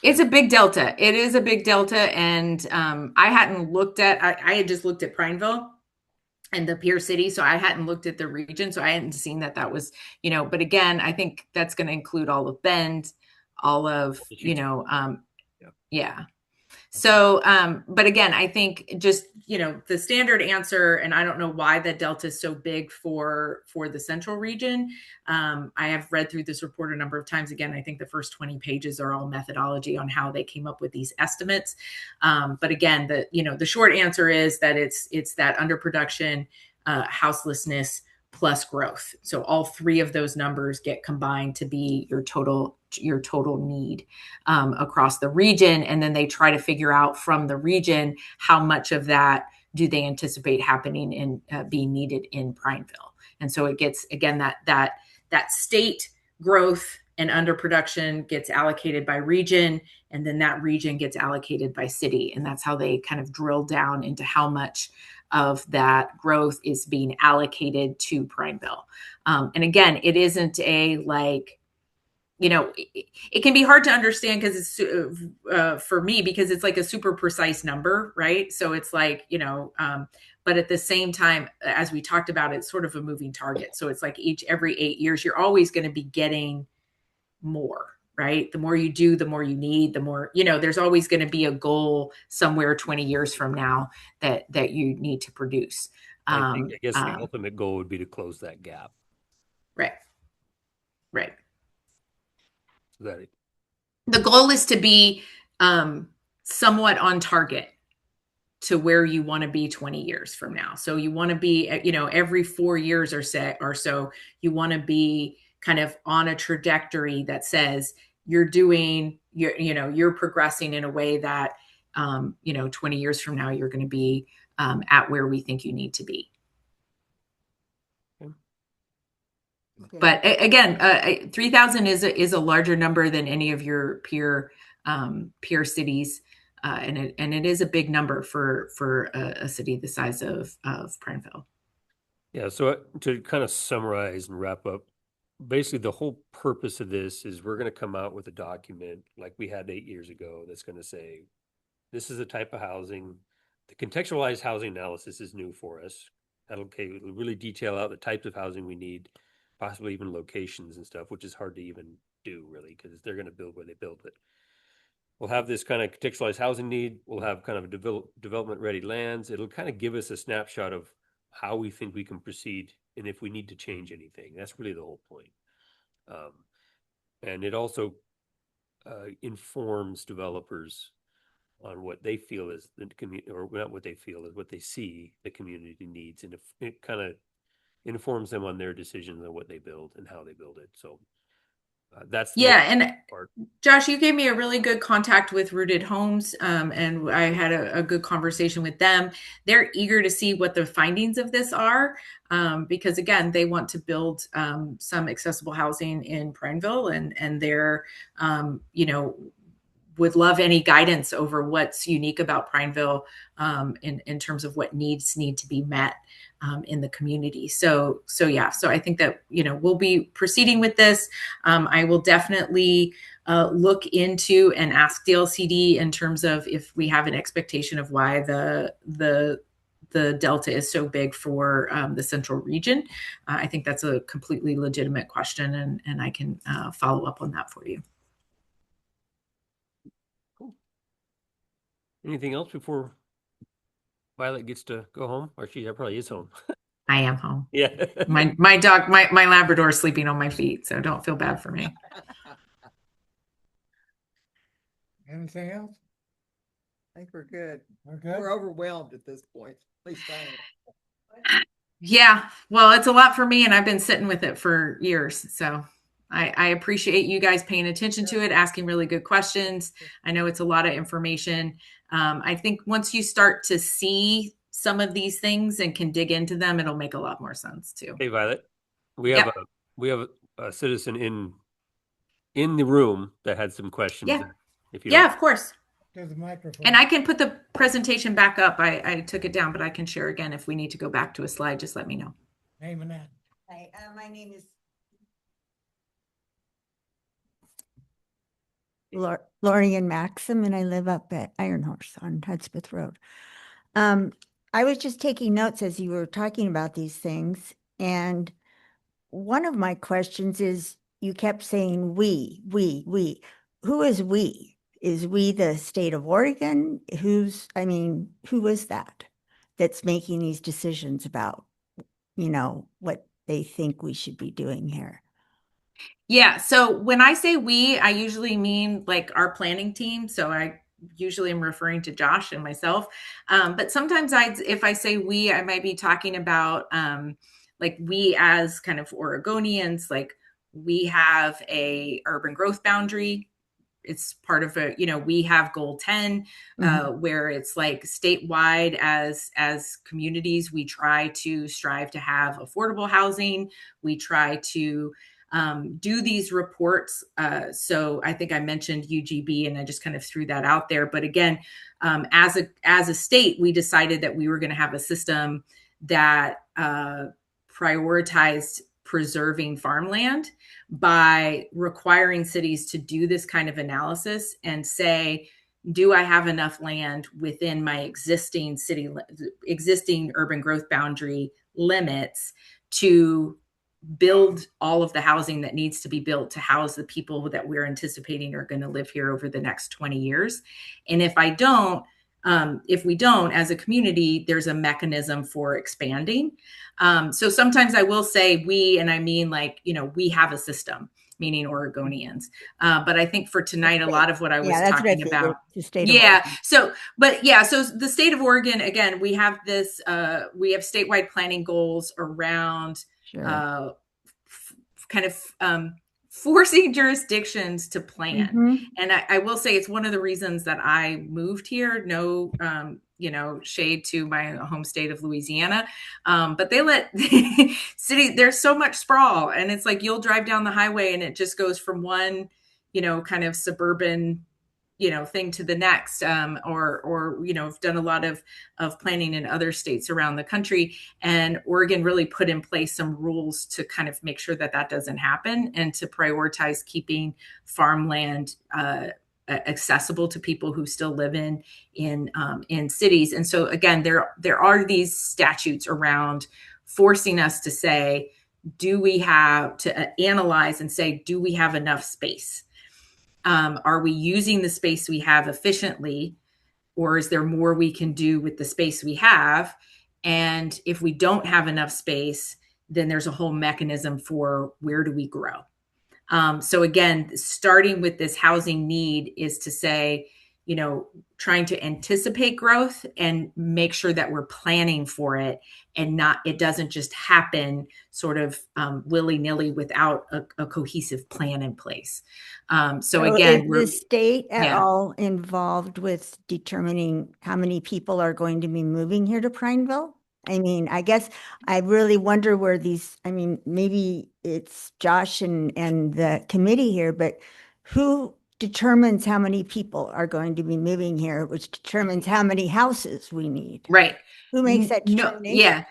It's a big delta. It is a big delta. And I hadn't looked at, I had just looked at Prineville and the peer city. So I hadn't looked at the region. So I hadn't seen that was, but again, I think that's going to include all of Bend, all of, yeah. So, but again, I think just, the standard answer, and I don't know why the delta is so big for the central region. I have read through this report a number of times. Again, I think the first 20 pages are all methodology on how they came up with these estimates. But again, the short answer is that it's that underproduction, houselessness plus growth. So all three of those numbers get combined to be your total need across the region. And then they try to figure out from the region how much of that do they anticipate happening in being needed in Prineville. And so it gets, again, that state growth and underproduction gets allocated by region, and then that region gets allocated by city. And that's how they kind of drill down into how much of that growth is being allocated to Prineville. And again, it isn't a like, it can be hard to understand because it's for me, because it's like a super precise number, right? So it's like, but at the same time, as we talked about, it's sort of a moving target. So it's like every 8 years, you're always going to be getting more, right? The more you do, the more you need, the more, there's always going to be a goal somewhere 20 years from now that you need to produce. I guess the ultimate goal would be to close that gap. Right. That the goal is to be somewhat on target to where you want to be 20 years from now. So you want to be, every 4 years or so, you want to be kind of on a trajectory that says you're progressing in a way that, 20 years from now, you're going to be at where we think you need to be. Okay. But again, 3,000 is a larger number than any of your peer cities, and it is a big number for a city the size of Prineville. Yeah. So to kind of summarize and wrap up, basically the whole purpose of this is we're going to come out with a document like we had 8 years ago that's going to say, this is the type of housing. The contextualized housing analysis is new for us. It'll really detail out the types of housing we need, possibly even locations and stuff, which is hard to even do really, because they're going to build where they build it. We'll have this kind of contextualized housing need. We'll have kind of development ready lands. It'll kind of give us a snapshot of how we think we can proceed and if we need to change anything. That's really the whole point. And it also informs developers on what they feel is the community, or not what they feel, is what they see the community needs, and it kind of informs them on their decisions on what they build and how they build it. So that's the and part. Josh, you gave me a really good contact with Rooted Homes, and I had a good conversation with them. They're eager to see what the findings of this are, because again, they want to build some accessible housing in Prineville, and they're would love any guidance over what's unique about Prineville in terms of what needs need to be met in the community. So I think that, we'll be proceeding with this. I will definitely look into and ask DLCD in terms of if we have an expectation of why the delta is so big for the central region. I think that's a completely legitimate question, and I can follow up on that for you. Anything else before Violet gets to go home? Or she probably is home. I am home. Yeah. My dog, my Labrador is sleeping on my feet, so don't feel bad for me. Anything else? I think we're good. We're good? We're overwhelmed at this point. At least I am. Yeah, well, it's a lot for me, and I've been sitting with it for years. So I appreciate you guys paying attention to it, asking really good questions. I know it's a lot of information. I think once you start to see some of these things and can dig into them, it'll make a lot more sense too. Hey, Violet, we have a citizen in the room that had some questions. Yeah. If you Yeah, of course. To the microphone. And I can put the presentation back up. I took it down, but I can share again if we need to go back to a slide. Just let me know. Name and that. Hi, my name is Lorian Maxim, and I live up at Iron Horse on Hudspeth Road. I was just taking notes as you were talking about these things, and one of my questions is, you kept saying we. Who is we? is we the state of Oregon? Who is that that's making these decisions about, what they think we should be doing here? Yeah. So when I say we, I usually mean like our planning team. So I usually am referring to Josh and myself. But sometimes if I say we, I might be talking about like we as kind of Oregonians, like we have a urban growth boundary. It's part of we have goal 10 where it's like statewide as communities, we try to strive to have affordable housing. We try to do these reports. So I think I mentioned UGB and I just kind of threw that out there. But again, as a state, we decided that we were going to have a system that prioritized preserving farmland by requiring cities to do this kind of analysis and say, do I have enough land within my existing urban growth boundary limits to build all of the housing that needs to be built to house the people that we're anticipating are going to live here over the next 20 years. And if we don't, as a community, there's a mechanism for expanding. So sometimes I will say we, and I mean like, we have a system, meaning Oregonians. But I think for tonight, a lot of what I was talking about. The state of Oregon. So the state of Oregon, again, we have we have statewide planning goals around kind of forcing jurisdictions to plan. And I will say it's one of the reasons that I moved here. No, shade to my home state of Louisiana. But they let there's so much sprawl, and it's like, you'll drive down the highway and it just goes from one, kind of suburban, thing to the next, or I've done a lot of planning in other states around the country, and Oregon really put in place some rules to kind of make sure that doesn't happen and to prioritize keeping farmland accessible to people who still live in cities. And so again, there are these statutes around forcing us to say, do we have to analyze and say, do we have enough space? Are we using the space we have efficiently, or is there more we can do with the space we have? And if we don't have enough space, then there's a whole mechanism for where do we grow? So again, starting with this housing need is to say, trying to anticipate growth and make sure that we're planning for it, and it doesn't just happen sort of willy-nilly without a cohesive plan in place. So again, is the state at all involved with determining how many people are going to be moving here to Prineville? I mean, I guess I really wonder where maybe it's Josh and the committee here, but who determines how many people are going to be moving here, which determines how many houses we need? Right. Who makes that determination? Yeah.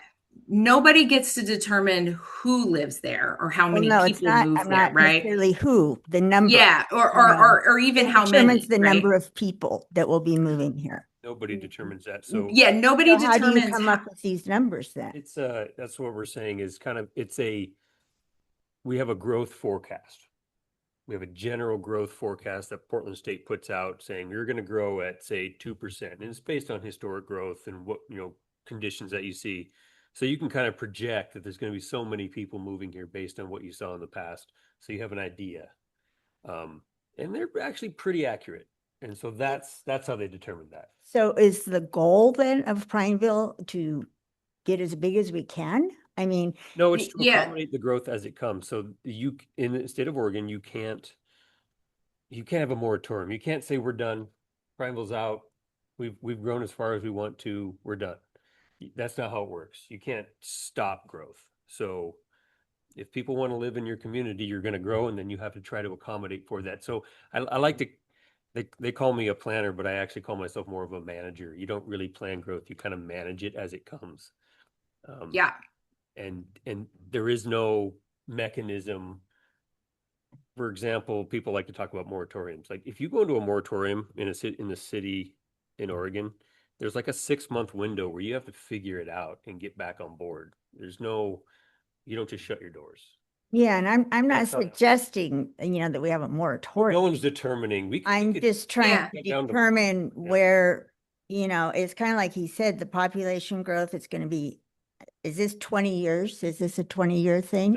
Nobody gets to determine who lives there or how many people move there, right? Necessarily who, the number. Yeah, or even how many. Determines the number of people that will be moving here. Nobody determines that. So nobody determines. How do you come up with these numbers then? it's that's what we're saying is kind of we have a growth forecast. We have a general growth forecast that Portland State puts out saying you're going to grow at, say, 2%. And it's based on historic growth and what, conditions that you see. So you can kind of project that there's going to be so many people moving here based on what you saw in the past. So you have an idea. And they're actually pretty accurate. And so that's how they determine that. So is the goal then of Prineville to get as big as we can? I mean, no, it's to accommodate the growth as it comes. So in the state of Oregon, you can't have a moratorium. You can't say we're done. Prineville's out. We've grown as far as we want to. We're done. That's not how it works. You can't stop growth. So if people want to live in your community, you're going to grow, and then you have to try to accommodate for that. So I like to. They call me a planner, but I actually call myself more of a manager. You don't really plan growth. You kind of manage it as it comes. And there is no mechanism. For example, people like to talk about moratoriums. Like if you go into a moratorium in the city in Oregon, there's like a 6-month window where you have to figure it out and get back on board. You don't just shut your doors. Yeah, and I'm not That's not- suggesting, that we have a No moratorium. one's determining. We I'm could- just trying Yeah. to Get down to- determine where, it's kind of like he said, the population growth is going to be, is this 20 years? Is this a 20-year thing?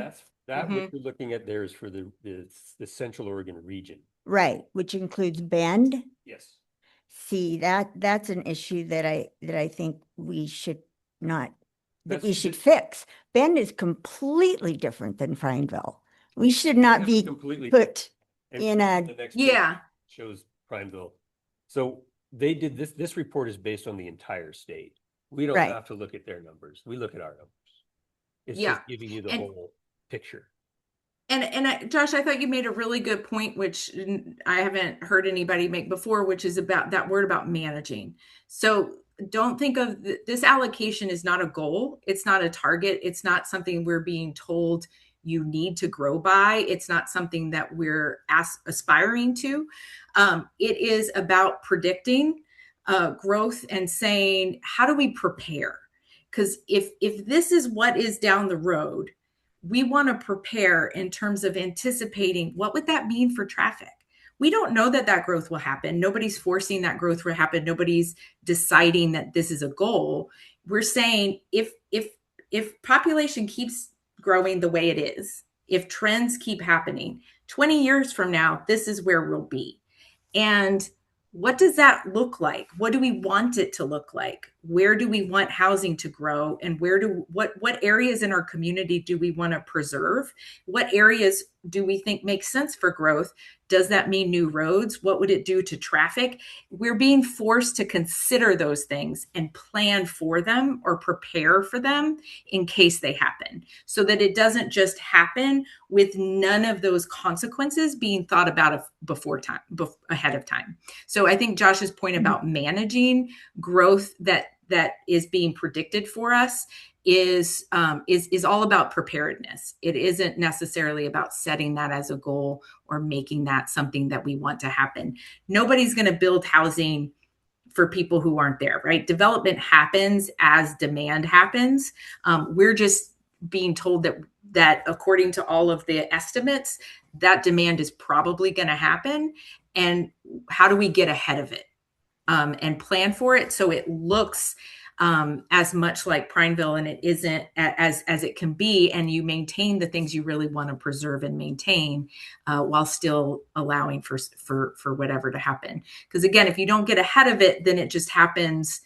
That what you're looking at there is for the Central Oregon region. Right, which includes Bend. Yes. See, that's an issue that I think we should not, that we That's should just- fix. Bend is completely different than Prineville. We should not That's be completely put And in the a, next page Yeah. shows Prineville. So they did this report is based on the entire state. We don't Right. have to look at their numbers. We look at our numbers. It's Yeah. just giving you the And- whole picture. Josh, I thought you made a really good point, which I haven't heard anybody make before, which is about that word about managing. So don't think of this allocation is not a goal. It's not a target. It's not something we're being told you need to grow by. It's not something that we're aspiring to. It is about predicting growth and saying, how do we prepare? Because if this is what is down the road, we want to prepare in terms of anticipating what would that mean for traffic. We don't know that growth will happen. Nobody's forcing that growth will happen. Nobody's deciding that this is a goal. We're saying if population keeps growing the way it is, if trends keep happening, 20 years from now, this is where we'll be. And what does that look like? What do we want it to look like? Where do we want housing to grow? And what areas in our community do we want to preserve? What areas do we think make sense for growth? Does that mean new roads? What would it do to traffic? We're being forced to consider those things and plan for them or prepare for them in case they happen, so that it doesn't just happen with none of those consequences being thought about ahead of time. So I think Josh's point about managing growth that is being predicted for us is all about preparedness. It isn't necessarily about setting that as a goal or making that something that we want to happen. Nobody's going to build housing for people who aren't there, right? Development happens as demand happens. We're just being told that according to all of the estimates, that demand is probably going to happen. And how do we get ahead of it and plan for it so it looks as much like Prineville and it isn't as it can be, and you maintain the things you really want to preserve and maintain while still allowing for whatever to happen. Because again, if you don't get ahead of it, then it just happens,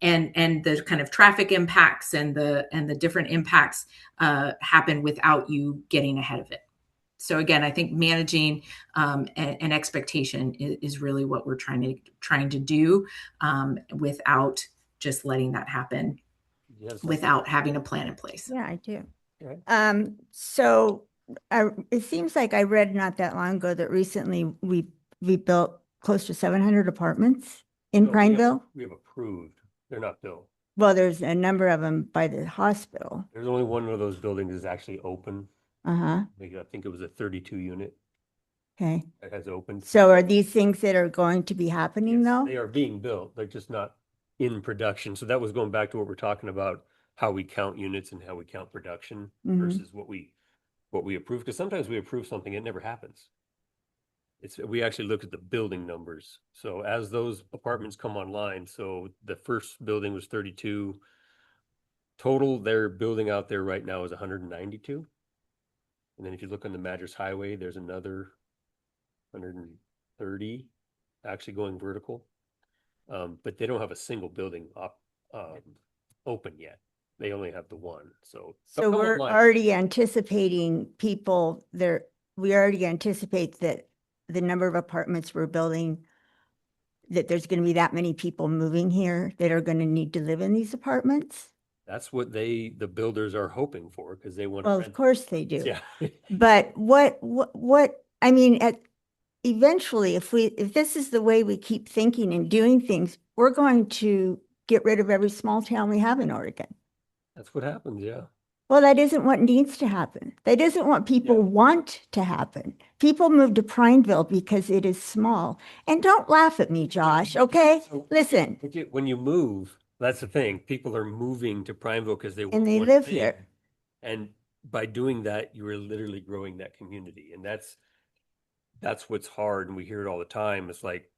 and the kind of traffic impacts and the different impacts happen without you getting ahead of it. So again, I think managing an expectation is really what we're trying to do without just letting that happen, without having a plan in place. yeah, I do. Okay. So it seems like I read not that long ago that recently we built close to 700 apartments in No, Prineville. we have approved. They're not built. Well, there's a number of them by the hospital. There's only one of those buildings is actually open. Uh-huh, I think it was a 32 unit okay. that has opened. So are these things that are going to be happening Yes, though? they are being built. They're just not in production. So that was going back to what we're talking about, how we count units and how we count production Mhm. versus what we approve. Because sometimes we approve something, it never happens. We actually look at the building numbers. So as those apartments come online, so the first building was 32. Total they're building out there right now is 192. And then if you look on the Madras Highway, there's another 130 actually going vertical. But they don't have a single building open yet. They only have the one. So So we're already anticipating people there. We already anticipate that the number of apartments we're building, that there's going to be that many people moving here that are going to need to live in these apartments. That's what the builders are hoping for, because they want to Well, of course they do. Yeah. But I mean, eventually, if this is the way we keep thinking and doing things, we're going to get rid of every small town we have in Oregon. That's what happens, yeah. Well, that isn't what needs to happen. That isn't what people want to happen. People move to Prineville because it is small. And don't laugh at me, Josh, okay? So- Listen, When you move, that's the thing. People are moving to Prineville because they want they one live thing. here. And by doing that, you are literally growing that community. And that's what's hard. And we hear it all the time. It's like,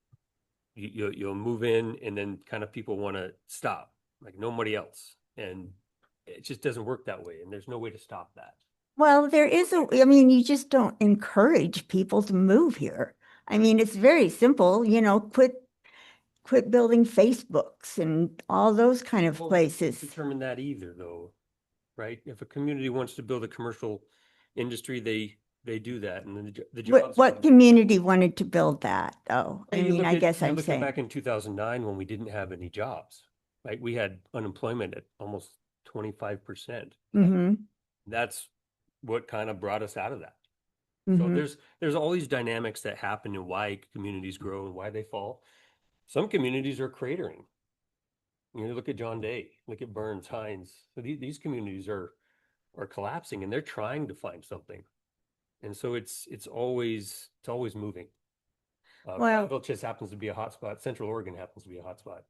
you'll move in and then kind of people want to stop, like nobody else. And it just doesn't work that way. And there's no way to stop that. Well, there is I mean, you just don't encourage people to move here. I mean, it's very simple, quit building Facebooks and all those kind of Well, places. Determine that either though, right? If a community wants to build a commercial industry, they do that. And then the jobs. What community wanted to build that, though? I You mean, look I at- guess you're I'm looking saying, back in 2009 when we didn't have any jobs, right? We had unemployment at almost 25%. mm-hmm, That's what kind of brought us out of that. So mm-hmm. there's all these dynamics that happen and why communities grow and why they fall. Some communities are cratering. Look at John Day, look at Burns, Hines. So these communities are collapsing and they're trying to find something. And so it's always moving. Well- Prineville just happens to be a hotspot. Central Oregon happens to be a hotspot.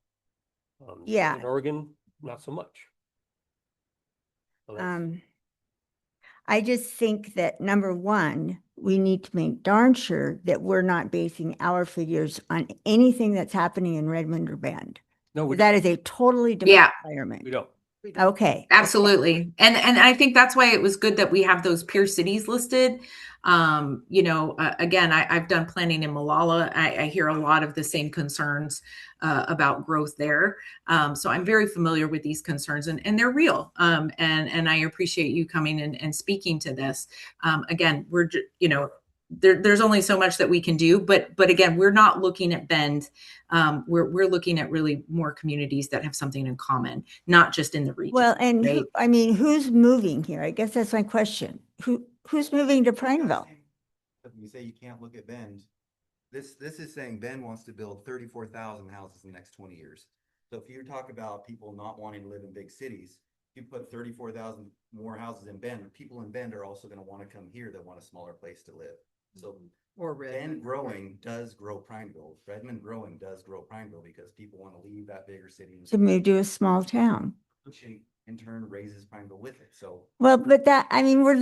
Yeah. In Oregon, not so much. So that's- I just think that number one, we need to make darn sure that we're not basing our figures on anything that's happening in Redmond or Bend. no, we That is a totally different Yeah. environment. we don't. Okay. Absolutely. And I think that's why it was good that we have those peer cities listed. Again, I've done planning in Malala. I hear a lot of the same concerns about growth there. So I'm very familiar with these concerns and they're real. And I appreciate you coming and speaking to this. Again, there's only so much that we can do, but again, we're not looking at Bend. We're looking at really more communities that have something in common, not just in the region. Well, and right? who's moving here? I guess that's my question. Who's moving to Prineville? If you say you can't look at Bend, this is saying Bend wants to build 34,000 houses in the next 20 years. So if you talk about people not wanting to live in big cities, if you put 34,000 more houses in Bend, people in Bend are also going to want to come here that want a smaller place to live. So Or Bend Redmond. growing does grow Prineville. Redmond growing does grow Prineville because people want to leave that bigger city. To move to a small town. Which in turn raises Prineville with it. So Well, but we're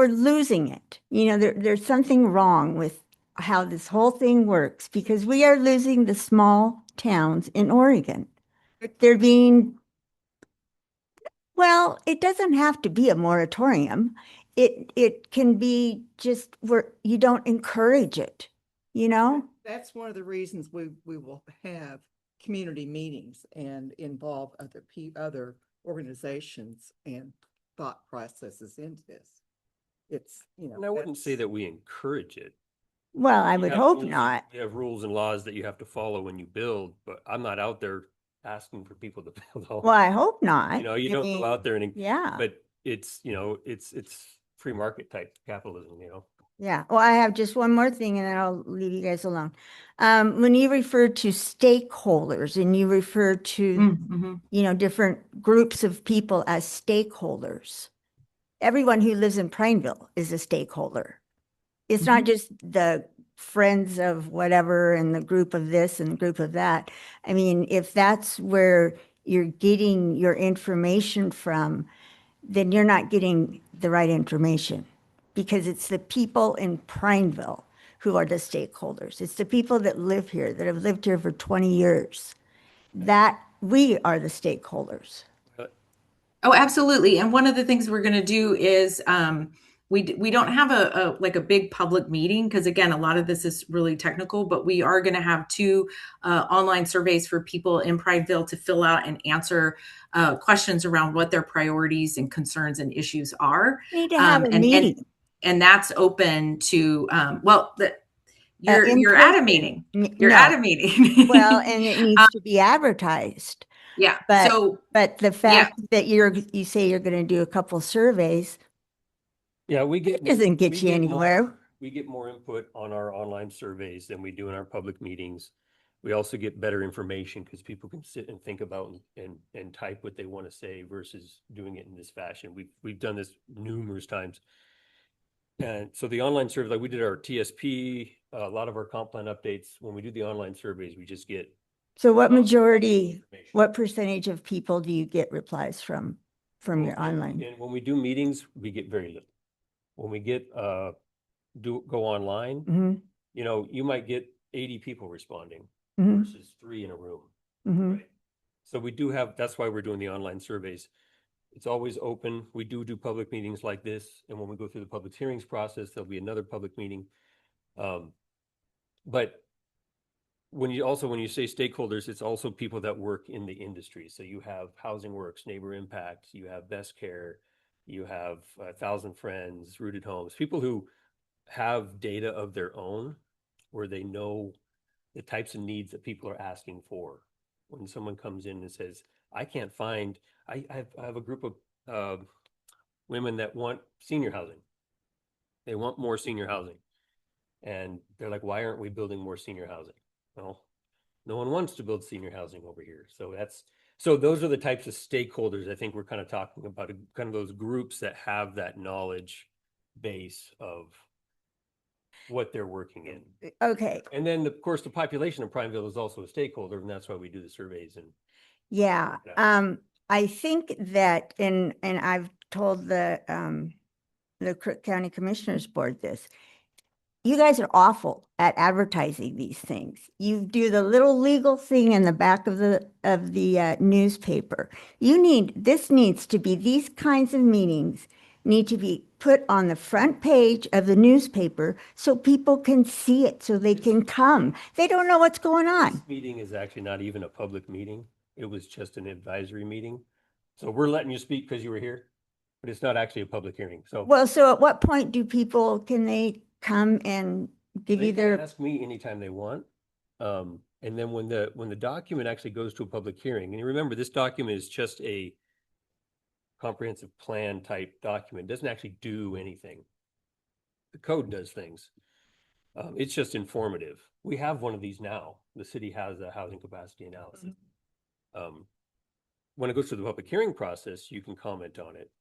losing it. There's something wrong with how this whole thing works because we are losing the small towns in Oregon. They're being, well, it doesn't have to be a moratorium. It can be just where you don't encourage it, That's one of the reasons we will have community meetings and involve other organizations and thought processes into this. It's, And I wouldn't say that we encourage it. Well, I You would have hope rules- not. You have rules and laws that you have to follow when you build, but I'm not out there asking for people to build homes. Well, I hope not. You I don't mean, go out there yeah. but it's free market type capitalism, Yeah. Well, I have just one more thing and then I'll leave you guys alone. When you refer to stakeholders and you refer to, Mm-hmm. Different groups of people as stakeholders, everyone who lives in Prineville is a stakeholder. It's not just the friends of whatever and the group of this and the group of that. I mean, if that's where you're getting your information from, then you're not getting the right information because it's the people in Prineville who are the stakeholders. It's the people that live here, that have lived here for 20 years. That we are the stakeholders. Oh, absolutely. And one of the things we're going to do is we don't have a big public meeting because again, a lot of this is really technical, but we are going to have 2 online surveys for people in Prineville to fill out and answer questions around what their priorities and concerns and issues are. We need to have a meeting. And that's open to you're at a meeting. You're No. at a meeting. Well, and it needs to be advertised. Yeah. But the fact that you say you're going to do a couple surveys, Yeah, it doesn't get you anywhere. We get more input on our online surveys than we do in our public meetings. We also get better information because people can sit and think about and type what they want to say versus doing it in this fashion. We've done this numerous times. And so the online survey, like we did our TSP, a lot of our comp plan updates, when we do the online surveys, we just get. So what percentage of people do you get replies from? from Well, your online? And when we do meetings, we get very little. When we get, go online, Hmm. you know, you might get 80 people responding Hmm. versus 3 in a room, Hmm. right? So we do have, that's why we're doing the online surveys. It's always open. We do public meetings like this. And when we go through the public hearings process, there'll be another public meeting. But when you say stakeholders, it's also people that work in the industry. So you have Housing Works, Neighbor Impact, you have Best Care, you have 1,000 Friends, Rooted Homes, people who have data of their own where they know the types of needs that people are asking for. When someone comes in and says, I can't find, I have a group of women that want senior housing. They want more senior housing. And they're like, why aren't we building more senior housing? Well, no one wants to build senior housing over here. So those are the types of stakeholders I think we're kind of talking about, kind of those groups that have that knowledge base of what they're working in. Okay. And then, of course, the population of Prineville is also a stakeholder, and that's why we do the surveys. And Yeah. Yeah. I think that, and I've told the Crook County Commissioners Board this. You guys are awful at advertising these things. You do the little legal thing in the back of the newspaper. This needs to be, these kinds of meetings need to be put on the front page of the newspaper so people can see it, so they can come. They don't know what's going on. This meeting is actually not even a public meeting. It was just an advisory meeting. So we're letting you speak because you were here, but it's not actually a public hearing. So Well, so at what point can they come and give they you can their, ask me anytime they want. And then when the document actually goes to a public hearing, and you remember this document is just a comprehensive plan type document, it doesn't actually do anything. The code does things. It's just informative. We have one of these now. The city has a housing capacity analysis. When it goes through the public hearing process, you can comment on it.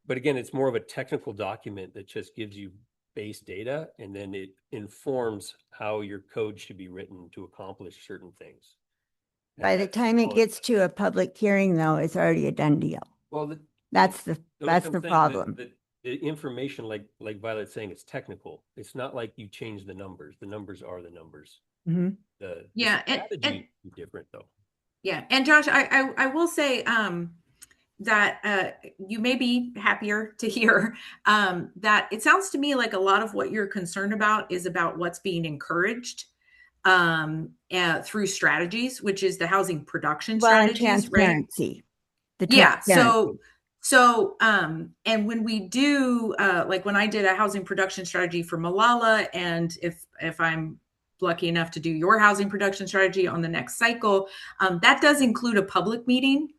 But again, it's more of a technical document that just gives you base data, and then it informs how your code should be written to accomplish certain things. And by the that's time it all gets does. to a public hearing, though, it's already a done deal. Well, That's the that's what I'm saying, problem. the information, like Violet's saying, it's technical. It's not like you change the numbers. The numbers are the numbers. Mhm. The Yeah, strategy is different though. Yeah, and Josh, I will say that you may be happier to hear that it sounds to me like a lot of what you're concerned about is about what's being encouraged through strategies, which is the housing production Well, and strategies, right? transparency. The Yeah. transparency. And when we do, like when I did a housing production strategy for Malala, and if I'm lucky enough to do your housing production strategy on the next cycle, that does include a public meeting,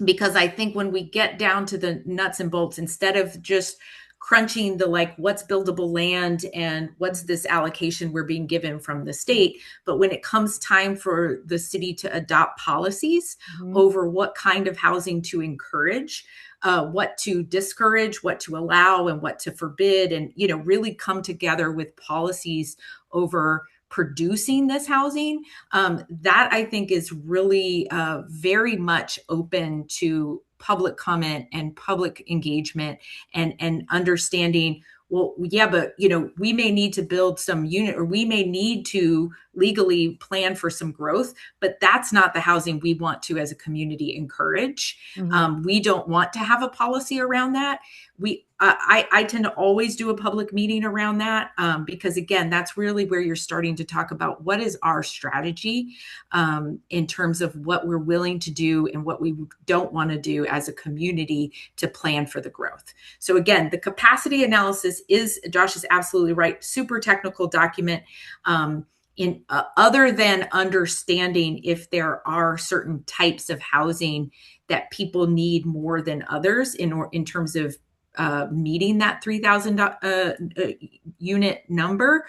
because I think when we get down to the nuts and bolts, instead of just crunching the like what's buildable land and what's this allocation we're being given from the state, but when it comes time for the city to adopt policies Mhm. over what kind of housing to encourage, what to discourage, what to allow, and what to forbid, and really come together with policies over producing this housing, that I think is really very much open to public comment and public engagement, and understanding, well, yeah, but we may need to build some unit, or we may need to legally plan for some growth, but that's not the housing we want to as a community encourage. Mhm. We don't want to have a policy around that. I tend to always do a public meeting around that, because again, that's really where you're starting to talk about what is our strategy in terms of what we're willing to do and what we don't want to do as a community to plan for the growth. So again, the capacity analysis Josh is absolutely right, super technical document. In other than understanding if there are certain types of housing that people need more than others in terms of meeting that 3,000 unit number,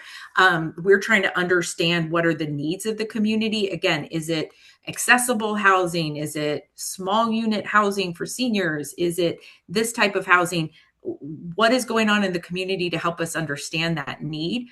we're trying to understand what are the needs of the community. Again, is it accessible housing? Is it small unit housing for seniors? Is it this type of housing? What is going on in the community to help us understand that need?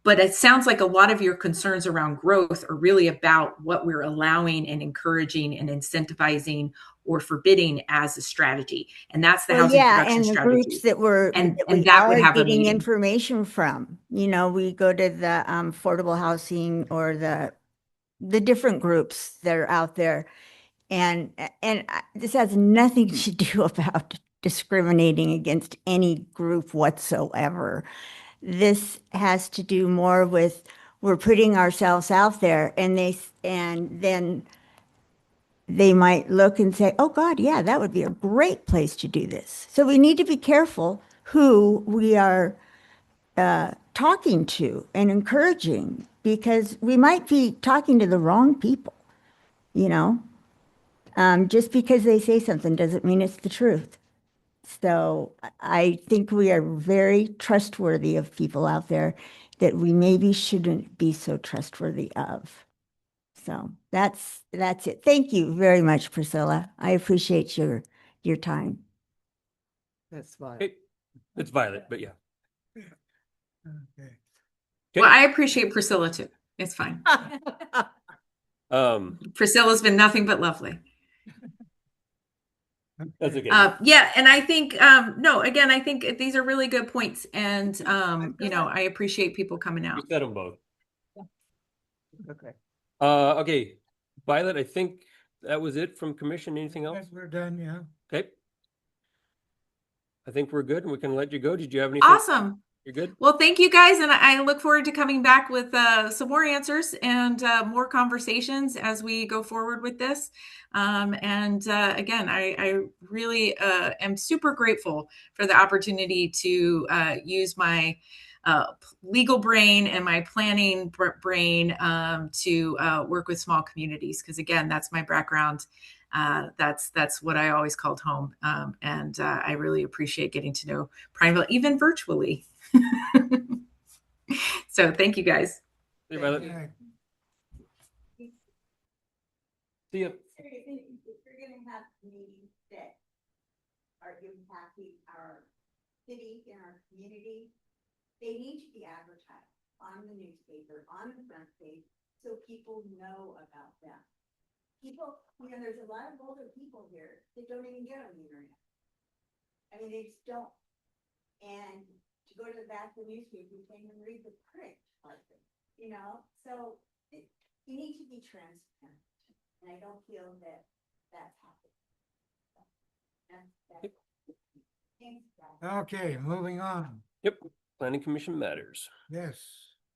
but it sounds like a lot of your concerns around growth are really about what we're allowing and encouraging and incentivizing or forbidding as a strategy. And that's the Well, housing yeah, production and the groups strategy. that And we that would are have a getting meeting. information from, we go to the affordable housing or the different groups that are out there. And this has nothing to do about discriminating against any group whatsoever. This has to do more with we're putting ourselves out there, and then they might look and say, oh God, yeah, that would be a great place to do this. So we need to be careful who we are talking to and encouraging, because we might be talking to the wrong people, you know? Just because they say something doesn't mean it's the truth. So I think we are very trustworthy of people out there that we maybe shouldn't be so trustworthy of. So that's it. Thank you very much, Priscilla. I appreciate your time. That's fine. Okay. It's Violet, but yeah. Okay. Well, Okay. I appreciate Priscilla too. It's fine. Um, Priscilla's been nothing but lovely. that's okay. Yeah, and I think no, again, I think these are really good points, and I appreciate people coming You out. said them both. Okay. Okay. Violet, I think that was it from commission. Anything else? Yes, we're done, yeah. Okay. I think we're good and we can let you go. Did you have anything? Awesome. You're good? Well, thank you guys, and I look forward to coming back with some more answers and more conversations as we go forward with this. Again, I really am super grateful for the opportunity to use my legal brain and my planning brain to work with small communities, because again, that's my background. That's what I always called home, and I really appreciate getting to know Prineville, even virtually. So thank you guys. See you, Violet. Okay. See ya. Seriously, if you're gonna have meetings that are impacting our city and our community, they need to be advertised on the newspaper, on the front page, so people know about them. People, there's a lot of older people here that don't even get on the internet. I mean, they just don't. And to go to the back of the newspaper, you can't even read the print part of it, So you need to be transparent. And I don't feel that that's happening. Thanks, guys. Okay, moving on. Yep. Planning Commission matters. Yes,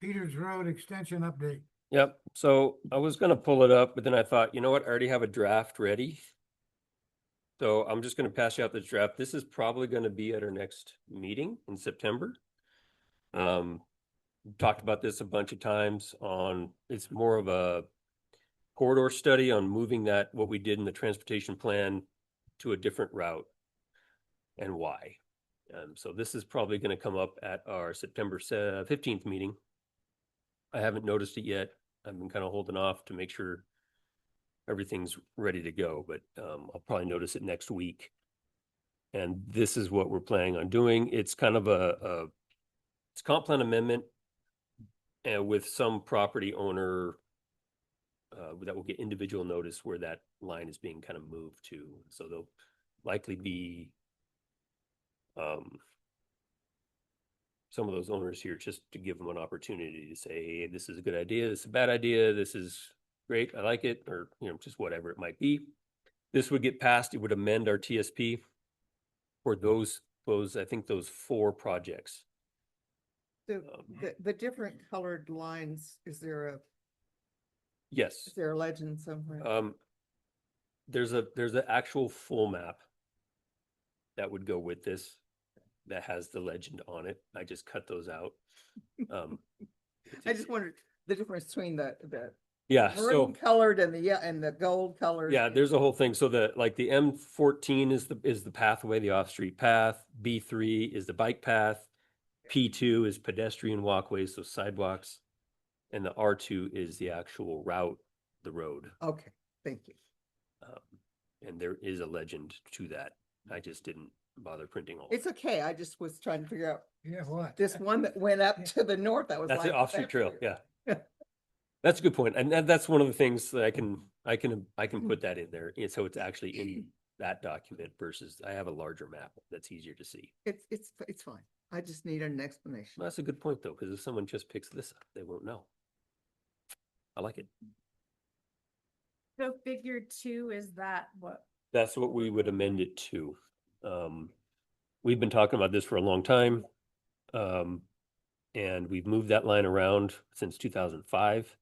Peters Road Extension update. Yep. So I was gonna pull it up, but then I thought, you know what? I already have a draft ready. So I'm just gonna pass you out this draft. This is probably gonna be at our next meeting in September. Talked about this a bunch of times it's more of a corridor study on moving what we did in the transportation plan to a different route and why. So this is probably going to come up at our September 15th meeting. I haven't noticed it yet. I've been kind of holding off to make sure everything's ready to go, but I'll probably notice it next week. And this is what we're planning on doing. It's kind of it's comp plan amendment, and with some property owner that will get individual notice where that line is being kind of moved to. So there'll likely be some of those owners here just to give them an opportunity to say, hey, this is a good idea, this is a bad idea, this is great, I like it, or just whatever it might be. This would get passed. It would amend our TSP for those I think those 4 projects. So the different colored lines, is there Yes. a legend somewhere? There's an actual full map that would go with this that has the legend on it. I just cut those out. I just wondered the difference between the Yeah, maroon colored and the gold colored. yeah, there's a whole thing. So the M14 is the pathway, the off-street path. B3 is the bike path. P2 is pedestrian walkways, so sidewalks. And the R2 is the actual route, the road. Okay, thank you. And there is a legend to that. I just didn't bother printing all. It's okay. I just was trying to figure out Yeah, what? this one that went up to the north. I was That's like. an off-street that's trail, weird. yeah. That's a good point. And that's one of the things that I can put that in there. So it's actually in that document versus I have a larger map that's easier to see. It's fine. I just need an explanation. Well, that's a good point though, because if someone just picks this up, they won't know. I like it. So figure 2, is that what? That's what we would amend it to. We've been talking about this for a long time. And we've moved that line around since 2005.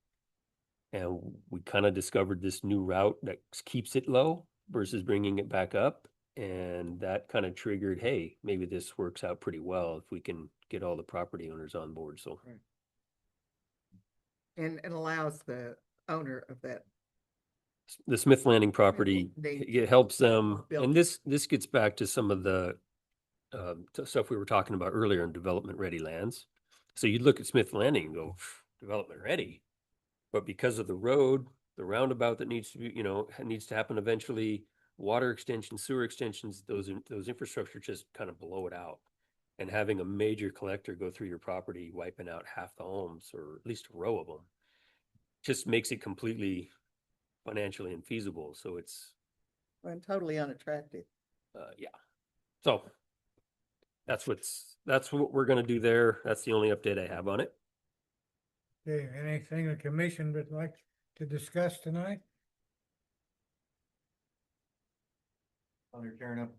And we kind of discovered this new route that keeps it low versus bringing it back up. And that kind of triggered, hey, maybe this works out pretty well if we can get all the property owners on board. So And it allows the owner of that. the Smith Landing property, They- it helps them. build And it. this gets back to some of the stuff we were talking about earlier in development ready lands. So you'd look at Smith Landing and go, development ready. But because of the road, the roundabout that needs to be, needs to happen eventually, water extensions, sewer extensions, those infrastructure just kind of blow it out. And having a major collector go through your property, wiping out half the homes or at least a row of them, just makes it completely financially infeasible. So it's, And totally unattractive. yeah. So that's what we're gonna do there. That's the only update I have on it. Okay, anything the commission would like to discuss tonight? Under tearing up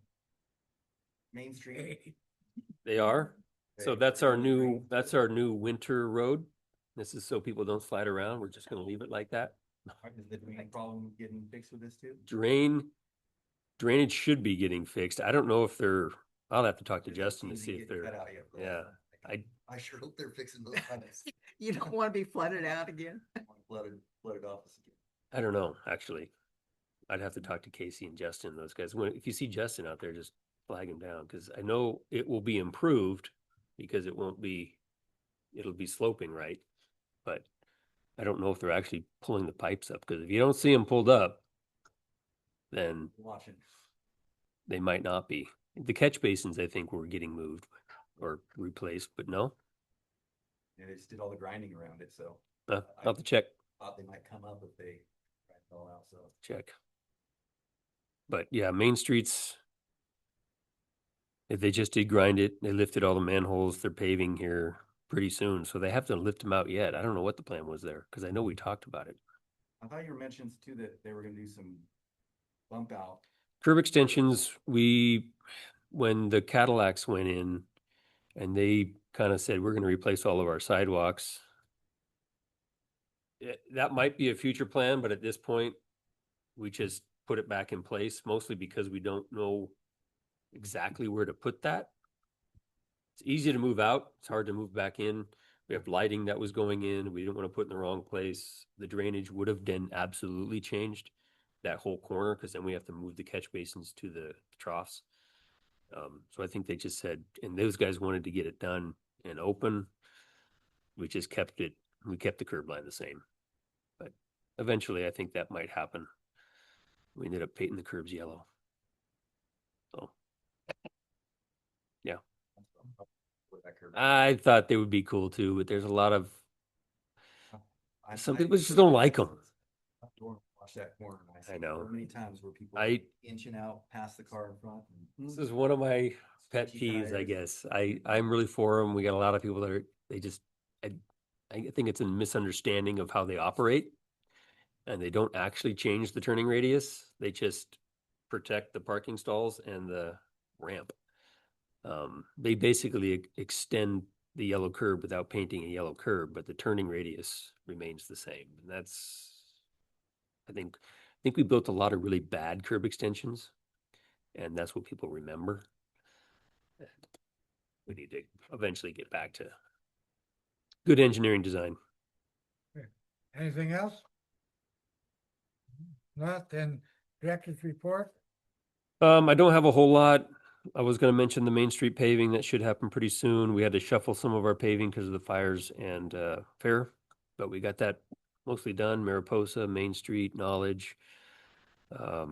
Main Street. They are. So Okay, that's our Main new, Street. that's our new winter road. This is so people don't slide around. We're just gonna leave it like that. Is the drain problem getting fixed with this too? Drainage should be getting fixed. I don't know if I'll have to talk to It doesn't Justin to seem see be if getting they're, cut out yet, though. yeah, I sure hope they're fixing those pipes. You don't want to be flooded out again. Flooded office again. I don't know, actually. I'd have to talk to Casey and Justin, those guys. If you see Justin out there, just flag him down, because I know it will be improved because it'll be sloping right. But I don't know if they're actually pulling the pipes up, because if you don't see them pulled up, then Watching. they might not be. The catch basins, I think, were getting moved or replaced, but no. Yeah, they just did all the grinding around it, so I'll have to check. thought they might come up if they grind it all out, so. Check. But yeah, Main Streets, if they just did grind it, they lifted all the manholes, they're paving here pretty soon. So they have to lift them out yet. I don't know what the plan was there, because I know we talked about it. I thought you were mentioning too that they were gonna do some bump out. Curb extensions, when the Cadillacs went in and they kind of said, we're going to replace all of our sidewalks. That might be a future plan, but at this point, we just put it back in place, mostly because we don't know exactly where to put that. It's easy to move out. It's hard to move back in. We have lighting that was going in. We didn't want to put in the wrong place. The drainage would have then absolutely changed that whole corner, because then we have to move the catch basins to the troughs. So I think they just said, and those guys wanted to get it done and open. We just kept the curb line the same. But eventually I think that might happen. We ended up painting the curbs yellow. So yeah. Where that curb- I thought they would be cool too, but there's a lot of, some people just I- don't like 'em. I don't Watch that corner. and I see know. so many times where people I- inching out past the car in front. and- This is one of my pet Sketchy peeves, I tires. guess. I'm really for them. We got a lot of people that I think it's a misunderstanding of how they operate. And they don't actually change the turning radius. They just protect the parking stalls and the ramp. They basically extend the yellow curb without painting a yellow curb, but the turning radius remains the same. And I think we built a lot of really bad curb extensions, and that's what people remember. We need to eventually get back to good engineering design. Anything else? Not, then director's report? I don't have a whole lot. I was gonna mention the Main Street paving. That should happen pretty soon. We had to shuffle some of our paving because of the fires and fair, but we got that mostly done. Mariposa, Main Street, Knowledge. There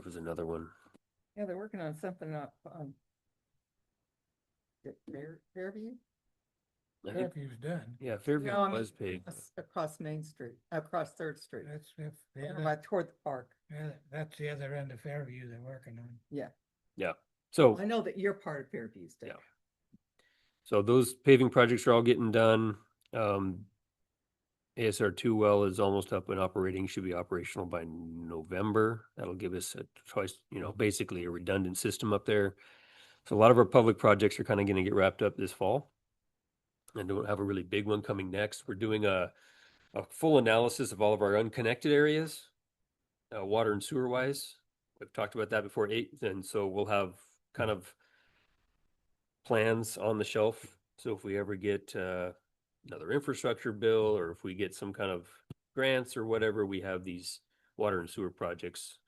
was another one. Yeah, they're working on something up on Fairview? I think, Fairview's done. yeah, Fairview No, I mean, was paid. across Main Street, across Third Street, That's, yeah, over by toward the park. that's the other end of Fairview they're working on. Yeah, Yeah. So I know that you're part of Fairview State. Yeah. So those paving projects are all getting done. ASR 2 well is almost up and operating, should be operational by November. That'll give us a twice, basically a redundant system up there. So a lot of our public projects are kind of going to get wrapped up this fall. And don't have a really big one coming next. We're doing a full analysis of all of our unconnected areas, water and sewer wise. We've talked about that before, and so we'll have kind of plans on the shelf. So if we ever get another infrastructure bill, or if we get some kind of grants or whatever, we have these water and sewer projects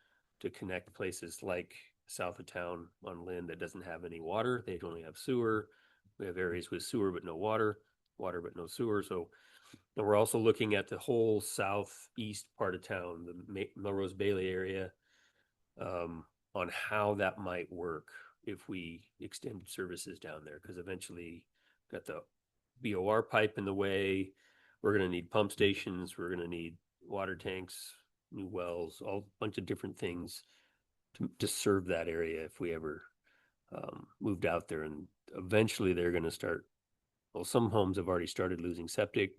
to connect places like south of town on Lynn that doesn't have any water. They only have sewer. We have areas with sewer but no water, water but no sewer. So, and we're also looking at the whole southeast part of town, the Melrose Bailey area, on how that might work if we extended services down there, because eventually got the BOR pipe in the way. We're going to need pump stations. We're going to need water tanks, new wells, all bunch of different things to serve that area if we ever moved out there. And eventually they're going to start, well, some homes have already started losing septic,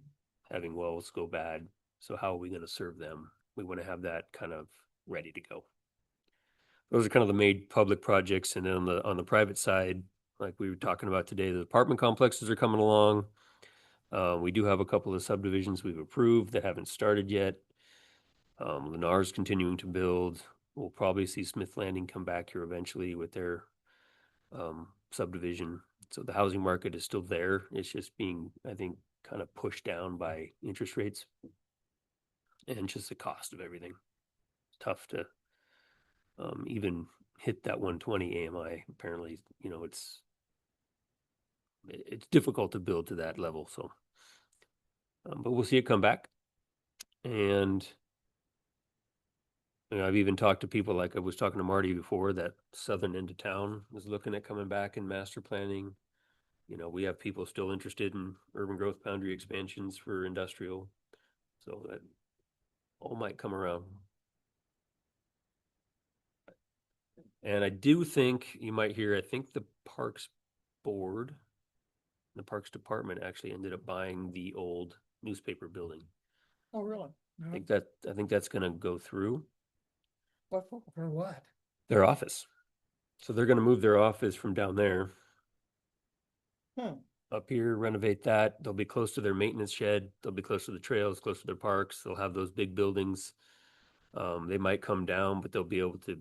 having wells go bad. So how are we going to serve them? We want to have that kind of ready to go. Those are kind of the main public projects. And then on the private side, like we were talking about today, the apartment complexes are coming along. We do have a couple of subdivisions we've approved that haven't started yet. Lennar's continuing to build. We'll probably see Smith Landing come back here eventually with their subdivision. So the housing market is still there. It's just being, I think, kind of pushed down by interest rates and just the cost of everything. It's tough to even hit that 120 AMI. Apparently, it's difficult to build to that level. So, but we'll see it come back. And I've even talked to people, like I was talking to Marty before, that southern end of town was looking at coming back in master planning. We have people still interested in urban growth boundary expansions for industrial. So that all might come around. And I do think you might hear, I think the Parks Board, the Parks Department actually ended up buying the old newspaper building. Oh, really? I think that's going to go through. What for? For what? Their office. So they're going to move their office from down there up here, renovate that. They'll be close to their maintenance shed. They'll be close to the trails, close to their parks. They'll have those big buildings. They might come down, but they'll be able to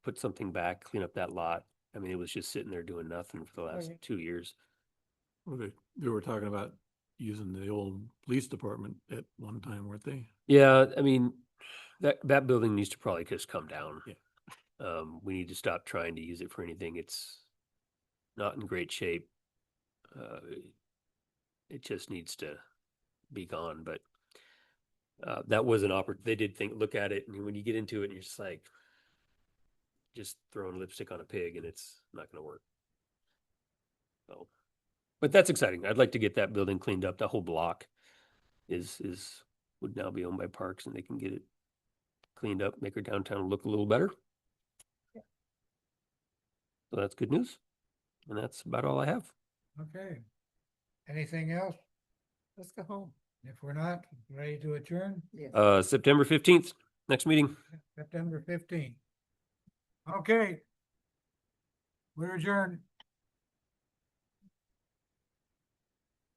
put something back, clean up that lot. I mean, it was just sitting there doing nothing for the last 2 years. Well, they were talking about using the old police department at one time, weren't they? Yeah, I mean, that building needs to probably just come down. Yeah. We need to stop trying to use it for anything. It's not in great shape. It just needs to be gone. But that was an opportunity. They did look at it, and when you get into it, you're just like, just throwing lipstick on a pig, and it's not going to work. So, but that's exciting. I'd like to get that building cleaned up. The whole block would now be owned by Parks, and they can get it cleaned up, make our downtown look a little better. Yeah. So that's good news. And that's about all I have. Okay. Anything else? Let's go home. If we're not, ready to adjourn? Yes. September 15th, next meeting. September 15th. Okay. We're adjourned.